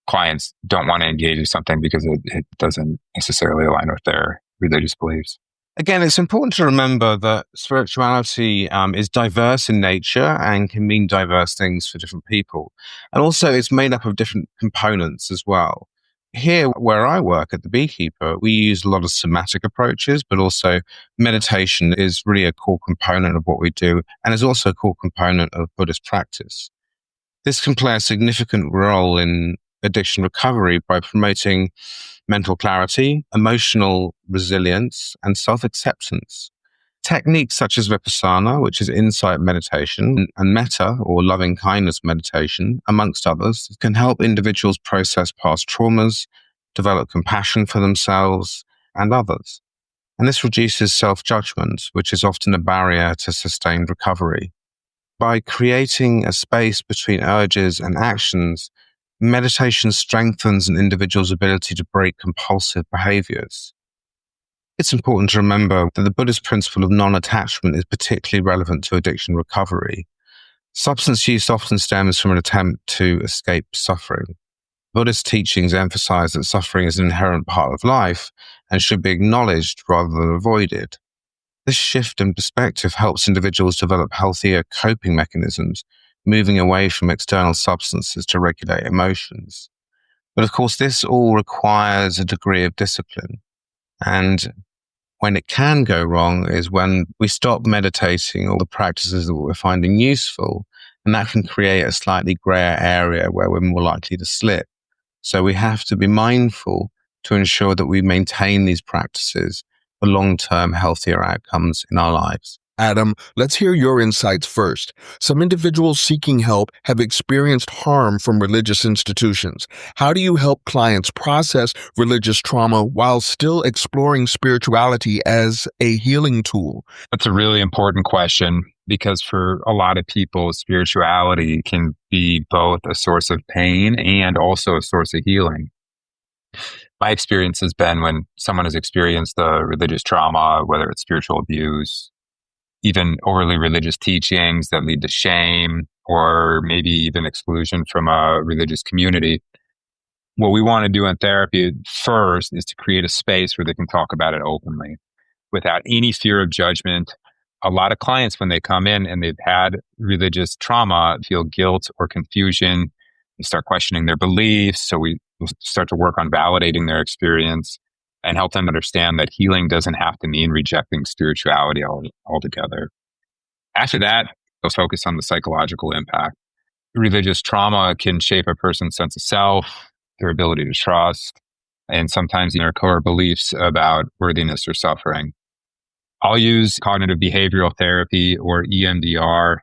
clients don't want to engage in something because it doesn't necessarily align with their religious beliefs. Again, it's important to remember that spirituality is diverse in nature and can mean diverse things for different people. And also it's made up of different components as well. Here, where I work at the Beekeeper, we use a lot of somatic approaches, but also meditation is really a core component of what we do, and is also a core component of Buddhist practice. This can play a significant role in addiction recovery by promoting mental clarity, emotional resilience, and self-acceptance. Techniques such as Vipassana, which is insight meditation, and metta, or loving kindness meditation, amongst others, can help individuals process past traumas, develop compassion for themselves and others. And this reduces self-judgment, which is often a barrier to sustained recovery. By creating a space between urges and actions, meditation strengthens an individual's ability to break compulsive behaviors. It's important to remember that the Buddhist principle of non-attachment is particularly relevant to addiction recovery. Substance use often stems from an attempt to escape suffering. Buddhist teachings emphasize that suffering is an inherent part of life and should be acknowledged rather than avoided. This shift in perspective helps individuals develop healthier coping mechanisms, moving away from external substances to regulate emotions. But of course, this all requires a degree of discipline. And when it can go wrong is when we stop meditating or the practices that we're finding useful, and that can create a slightly grayer area where we're more likely to slip. So we have to be mindful to ensure that we maintain these practices for long-term healthier outcomes in our lives. Adam, let's hear your insights first. Some individuals seeking help have experienced harm from religious institutions. How do you help clients process religious trauma while still exploring spirituality as a healing tool? That's a really important question because for a lot of people, spirituality can be both a source of pain and also a source of healing. My experience has been when someone has experienced a religious trauma, whether it's spiritual abuse, even overly religious teachings that lead to shame, or maybe even exclusion from a religious community. What we want to do in therapy first is to create a space where they can talk about it openly without any fear of judgment. A lot of clients, when they come in and they've had religious trauma, feel guilt or confusion. They start questioning their beliefs. So we start to work on validating their experience and help them understand that healing doesn't have to mean rejecting spirituality altogether. After that, they'll focus on the psychological impact. Religious trauma can shape a person's sense of self, their ability to trust, and sometimes their core beliefs about worthiness or suffering. I'll use cognitive behavioral therapy or EMDR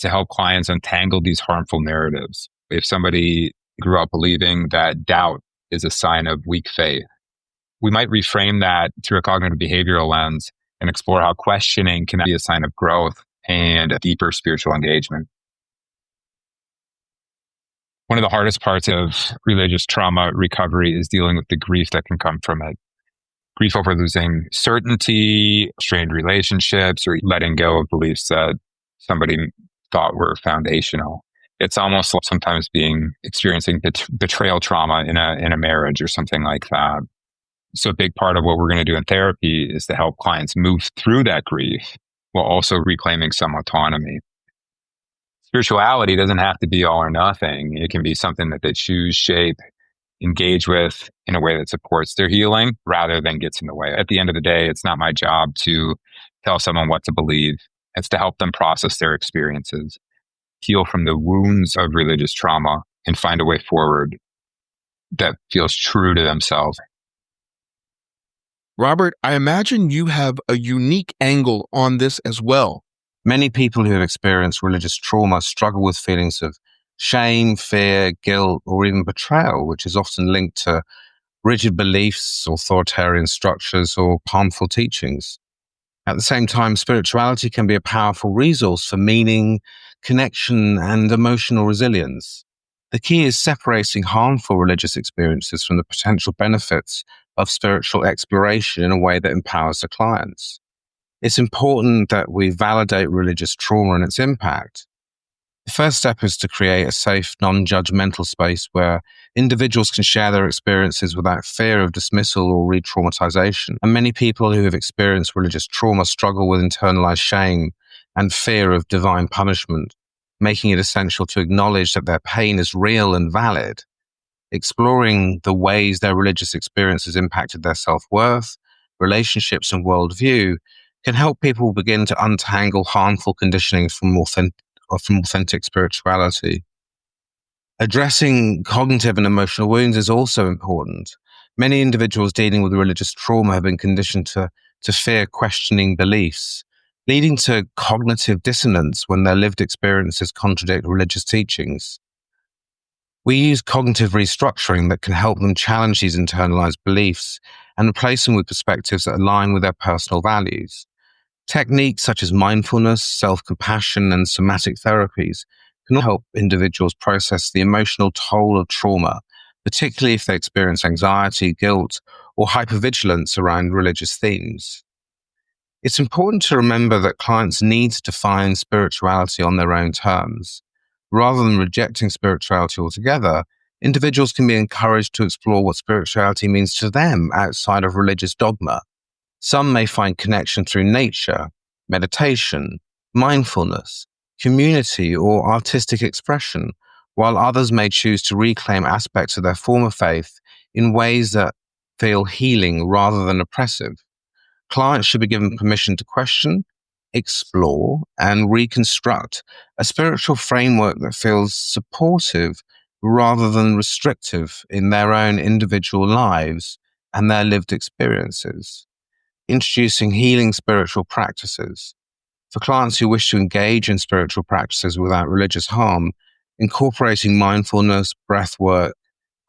to help clients untangle these harmful narratives. If somebody grew up believing that doubt is a sign of weak faith, we might reframe that through a cognitive behavioral lens and explore how questioning can be a sign of growth and a deeper spiritual engagement. One of the hardest parts of religious trauma recovery is dealing with the grief that can come from it. Grief over losing certainty, strained relationships, or letting go of beliefs that somebody thought were foundational. It's almost like sometimes experiencing betrayal trauma in a marriage or something like that. So a big part of what we're going to do in therapy is to help clients move through that grief while also reclaiming some autonomy. Spirituality doesn't have to be all or nothing. It can be something that they choose, shape, engage with in a way that supports their healing rather than gets in the way. At the end of the day, it's not my job to tell someone what to believe. It's to help them process their experiences, heal from the wounds of religious trauma, and find a way forward that feels true to themselves. Robert, I imagine you have a unique angle on this as well. Many people who have experienced religious trauma struggle with feelings of shame, fear, guilt, or even betrayal, which is often linked to rigid beliefs, authoritarian structures, or harmful teachings. At the same time, spirituality can be a powerful resource for meaning, connection, and emotional resilience. The key is separating harmful religious experiences from the potential benefits of spiritual exploration in a way that empowers the clients. It's important that we validate religious trauma and its impact. The first step is to create a safe, non-judgmental space where individuals can share their experiences without fear of dismissal or re-traumatization. And many people who have experienced religious trauma struggle with internalized shame and fear of divine punishment, making it essential to acknowledge that their pain is real and valid. Exploring the ways their religious experiences impacted their self-worth, relationships, and worldview can help people begin to untangle harmful conditioning from authentic spirituality. Addressing cognitive and emotional wounds is also important. Many individuals dealing with religious trauma have been conditioned to fear questioning beliefs, leading to cognitive dissonance when their lived experiences contradict religious teachings. We use cognitive restructuring that can help them challenge these internalized beliefs and replace them with perspectives that align with their personal values. Techniques such as mindfulness, self-compassion, and somatic therapies can help individuals process the emotional toll of trauma, particularly if they experience anxiety, guilt, or hypervigilance around religious themes. It's important to remember that clients need to define spirituality on their own terms. Rather than rejecting spirituality altogether, Individuals can be encouraged to explore what spirituality means to them outside of religious dogma. Some may find connection through nature, meditation, mindfulness, community, or artistic expression, while others may choose to reclaim aspects of their former faith in ways that feel healing rather than oppressive. Clients should be given permission to question, explore, and reconstruct a spiritual framework that feels supportive rather than restrictive in their own individual lives and their lived experiences. Introducing healing spiritual practices. For clients who wish to engage in spiritual practices without religious harm, incorporating mindfulness, breath work,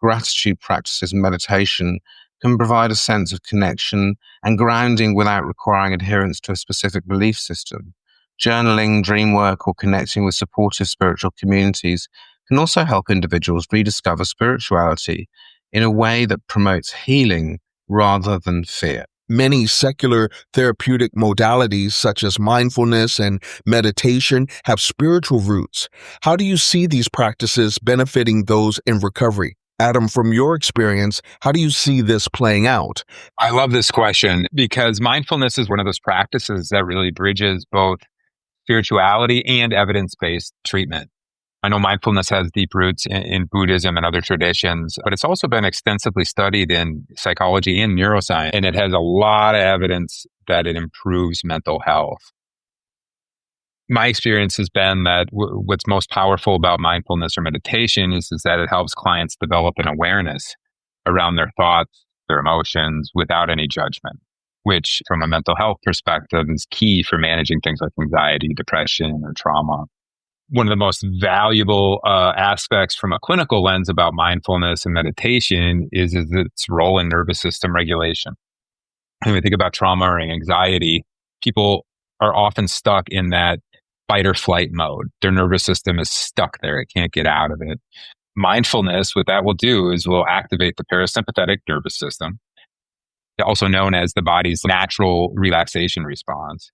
gratitude practices, and meditation can provide a sense of connection and grounding without requiring adherence to a specific belief system. Journaling, dream work, or connecting with supportive spiritual communities can also help individuals rediscover spirituality in a way that promotes healing rather than fear. Many secular therapeutic modalities, such as mindfulness and meditation, have spiritual roots. How do you see these practices benefiting those in recovery? Adam, from your experience, how do you see this playing out? I love this question because mindfulness is one of those practices that really bridges both spirituality and evidence-based treatment. I know mindfulness has deep roots in Buddhism and other traditions, but it's also been extensively studied in psychology and neuroscience, and it has a lot of evidence that it improves mental health. My experience has been that what's most powerful about mindfulness or meditation is that it helps clients develop an awareness around their thoughts, their emotions, without any judgment, which from a mental health perspective is key for managing things like anxiety, depression, or trauma. One of the most valuable aspects from a clinical lens about mindfulness and meditation is its role in nervous system regulation. When we think about trauma or anxiety, people are often stuck in that fight or flight mode. Their nervous system is stuck there. It can't get out of it. Mindfulness, what that will do is will activate the parasympathetic nervous system, also known as the body's natural relaxation response.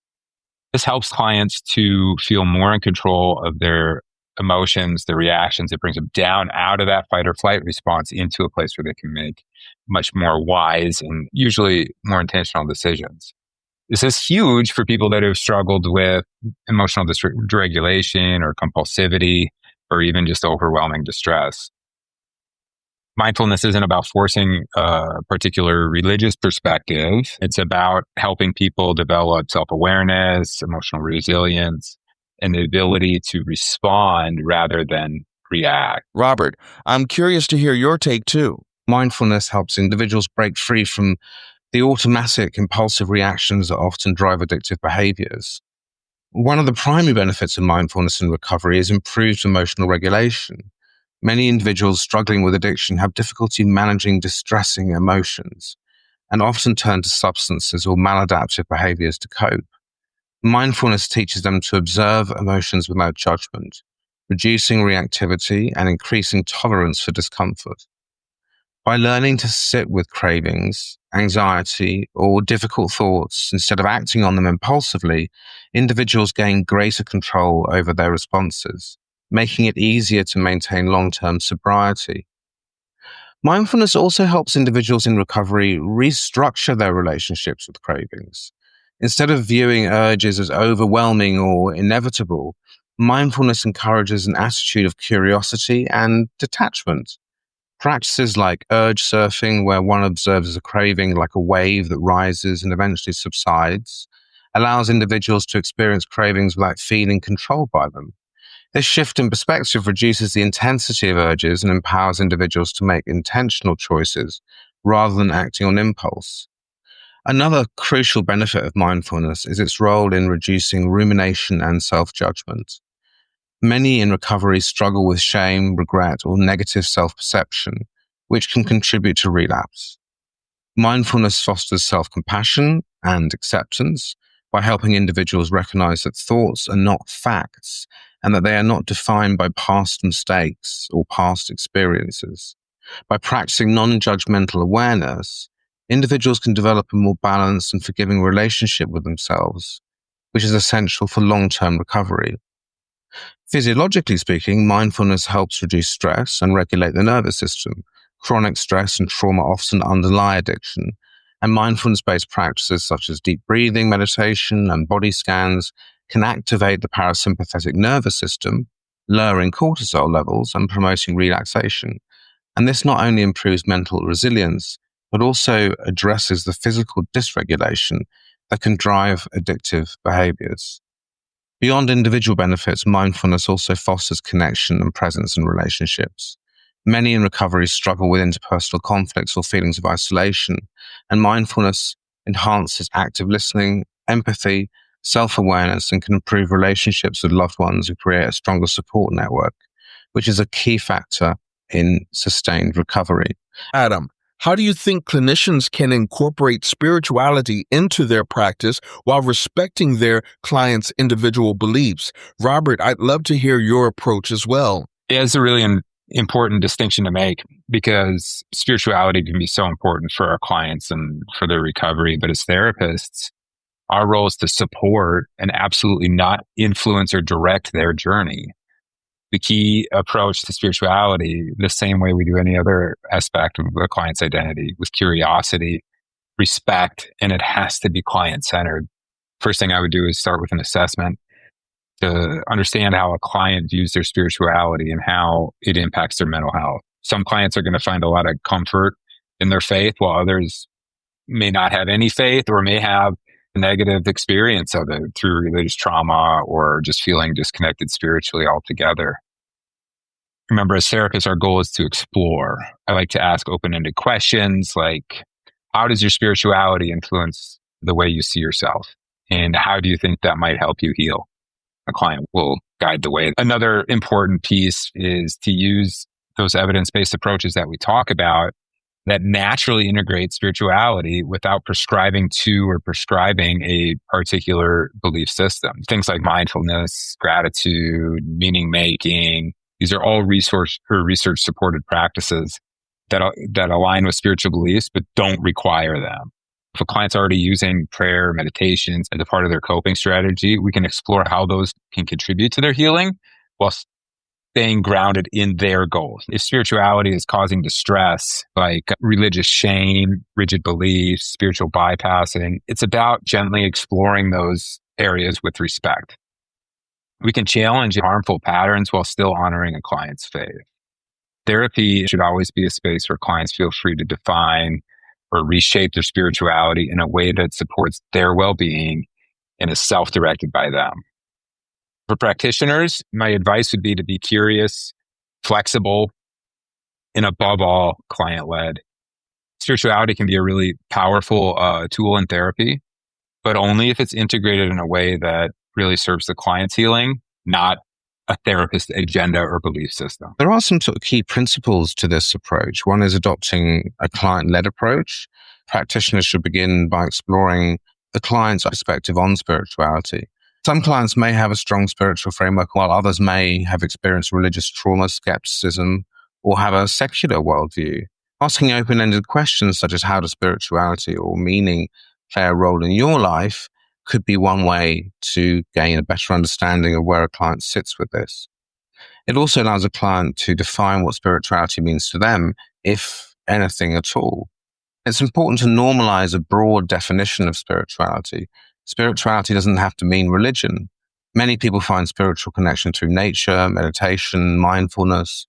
This helps clients to feel more in control of their emotions, their reactions. It brings them down out of that fight or flight response into a place where they can make much more wise and usually more intentional decisions. This is huge for people that have struggled with emotional dysregulation or compulsivity or even just overwhelming distress. Mindfulness isn't about forcing a particular religious perspective. It's about helping people develop self-awareness, emotional resilience, and the ability to respond rather than react. Robert, I'm curious to hear your take too. Mindfulness helps individuals break free from the automatic impulsive reactions that often drive addictive behaviors. One of the primary benefits of mindfulness in recovery is improved emotional regulation. Many individuals struggling with addiction have difficulty managing distressing emotions and often turn to substances or maladaptive behaviors to cope. Mindfulness teaches them to observe emotions without judgment, reducing reactivity and increasing tolerance for discomfort. By learning to sit with cravings, anxiety, or difficult thoughts instead of acting on them impulsively, individuals gain greater control over their responses, making it easier to maintain long-term sobriety. Mindfulness also helps individuals in recovery restructure their relationships with cravings. Instead of viewing urges as overwhelming or inevitable, mindfulness encourages an attitude of curiosity and detachment. Practices like urge surfing, where one observes a craving like a wave that rises and eventually subsides, allows individuals to experience cravings without feeling controlled by them. This shift in perspective reduces the intensity of urges and empowers individuals to make intentional choices rather than acting on impulse. Another crucial benefit of mindfulness is its role in reducing rumination and self-judgment. Many in recovery struggle with shame, regret, or negative self-perception, which can contribute to relapse. Mindfulness fosters self-compassion and acceptance by helping individuals recognize that thoughts are not facts and that they are not defined by past mistakes or past experiences. By practicing non-judgmental awareness, individuals can develop a more balanced and forgiving relationship with themselves, which is essential for long-term recovery. Physiologically speaking, mindfulness helps reduce stress and regulate the nervous system. Chronic stress and trauma often underlie addiction, and mindfulness-based practices such as deep breathing, meditation, and body scans can activate the parasympathetic nervous system, lowering cortisol levels and promoting relaxation. And this not only improves mental resilience, but also addresses the physical dysregulation that can drive addictive behaviors. Beyond individual benefits, mindfulness also fosters connection and presence in relationships. Many in recovery struggle with interpersonal conflicts or feelings of isolation, and mindfulness enhances active listening, empathy, self-awareness, and can improve relationships with loved ones and create a stronger support network, which is a key factor in sustained recovery. Adam, how do you think clinicians can incorporate spirituality into their practice while respecting their clients' individual beliefs? Robert, I'd love to hear your approach as well. Yeah, it's a really important distinction to make because spirituality can be so important for our clients and for their recovery. But as therapists, our role is to support and absolutely not influence or direct their journey. The key approach to spirituality, the same way we do any other aspect of a client's identity, with curiosity, respect, and it has to be client-centered. First thing I would do is start with an assessment to understand how a client views their spirituality and how it impacts their mental health. Some clients are going to find a lot of comfort in their faith, while others may not have any faith or may have a negative experience of it through religious trauma or just feeling disconnected spiritually altogether. Remember, as therapists, our goal is to explore. I like to ask open-ended questions like, how does your spirituality influence the way you see yourself? And how do you think that might help you heal? A client will guide the way. Another important piece is to use those evidence-based approaches that we talk about that naturally integrate spirituality without prescribing to or prescribing a particular belief system. Things like mindfulness, gratitude, meaning making. These are all research supported practices that align with spiritual beliefs, but don't require them. If a client's already using prayer, meditations as a part of their coping strategy, we can explore how those can contribute to their healing while staying grounded in their goals. If spirituality is causing distress, like religious shame, rigid beliefs, spiritual bypassing, it's about gently exploring those areas with respect. We can challenge harmful patterns while still honoring a client's faith. Therapy should always be a space where clients feel free to define or reshape their spirituality in a way that supports their well-being and is self-directed by them. For practitioners, my advice would be to be curious, flexible, and above all, client-led. Spirituality can be a really powerful tool in therapy, but only if it's integrated in a way that really serves the client's healing, not a therapist's agenda or belief system. There are some sort of key principles to this approach. One is adopting a client-led approach. Practitioners should begin by exploring the client's perspective on spirituality. Some clients may have a strong spiritual framework, while others may have experienced religious trauma, skepticism, or have a secular worldview. Asking open-ended questions such as how does spirituality or meaning play a role in your life could be one way to gain a better understanding of where a client sits with this. It also allows a client to define what spirituality means to them, if anything at all. It's important to normalize a broad definition of spirituality. Spirituality doesn't have to mean religion. Many people find spiritual connection through nature, meditation, mindfulness,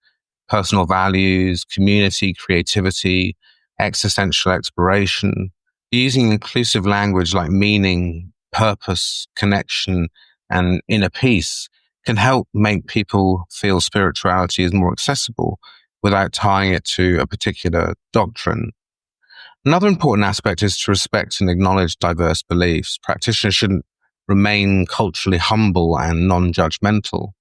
personal values, community, creativity, existential exploration. Using inclusive language like meaning, purpose, connection, and inner peace can help make people feel spirituality is more accessible without tying it to a particular doctrine. Another important aspect is to respect and acknowledge diverse beliefs. Practitioners shouldn't remain culturally humble and non-judgmental,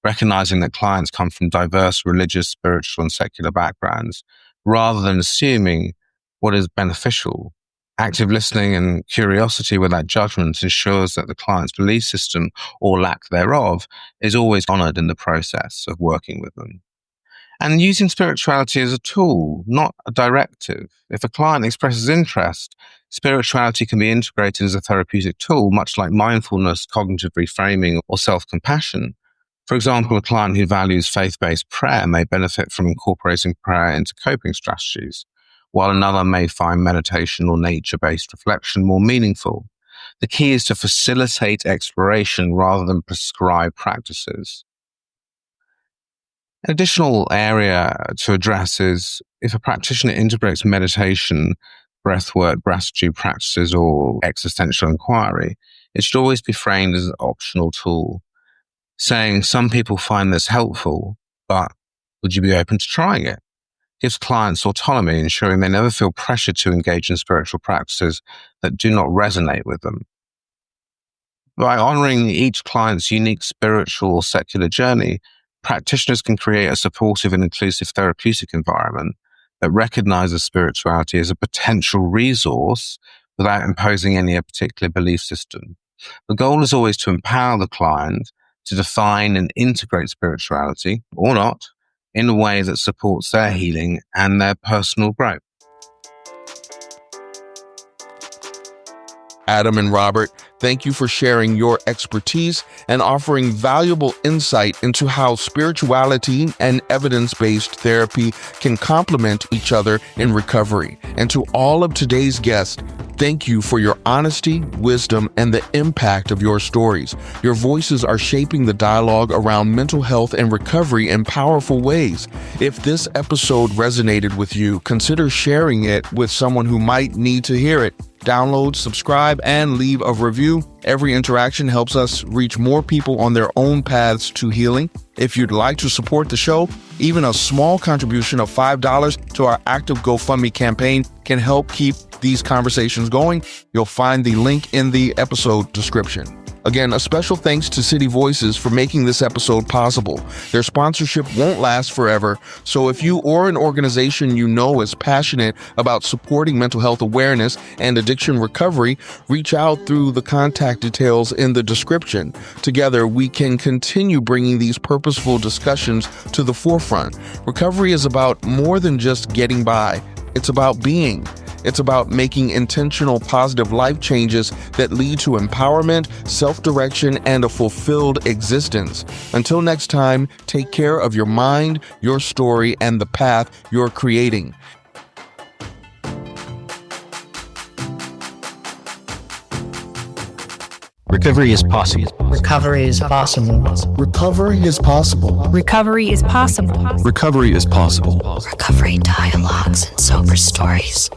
recognizing that clients come from diverse religious, spiritual, and secular backgrounds, rather than assuming what is beneficial. Active listening and curiosity without judgment ensures that the client's belief system, or lack thereof, is always honored in the process of working with them. And using spirituality as a tool, not a directive. If a client expresses interest, spirituality can be integrated as a therapeutic tool, much like mindfulness, cognitive reframing, or self-compassion. For example, a client who values faith-based prayer may benefit from incorporating prayer into coping strategies, while another may find meditation or nature-based reflection more meaningful. The key is to facilitate exploration rather than prescribe practices. An additional area to address is if a practitioner integrates meditation, breathwork, gratitude practices, or existential inquiry, it should always be framed as an optional tool. Saying some people find this helpful, but would you be open to trying it? Gives clients autonomy, ensuring they never feel pressured to engage in spiritual practices that do not resonate with them. By honoring each client's unique spiritual or secular journey, practitioners can create a supportive and inclusive therapeutic environment that recognizes spirituality as a potential resource without imposing any particular belief system. The goal is always to empower the client to define and integrate spirituality, or not, in a way that supports their healing and their personal growth. Adam and Robert, thank you for sharing your expertise and offering valuable insight into how spirituality and evidence-based therapy can complement each other in recovery. And to all of today's guests, thank you for your honesty, wisdom, and the impact of your stories. Your voices are shaping the dialogue around mental health and recovery in powerful ways. If this episode resonated with you, consider sharing it with someone who might need to hear it. Download, subscribe, and leave a review. Every interaction helps us reach more people on their own paths to healing. If you'd like to support the show, even a small contribution of $5 to our active GoFundMe campaign can help keep these conversations going. You'll find the link in the episode description. Again, a special thanks to City Voices for making this episode possible. Their sponsorship won't last forever, so if you or an organization you know is passionate about supporting mental health awareness and addiction recovery, reach out through the contact details in the description. Together, we can continue bringing these purposeful discussions to the forefront. Recovery is about more than just getting by. It's about being. It's about making intentional, positive life changes that lead to empowerment, self-direction, and a fulfilled existence. Until next time, take care of your mind, your story, and the path you're creating. Recovery is possible. Recovery is possible. Recovery is possible. Recovery is possible. Recovery is possible. Recovery dialogues and sober stories.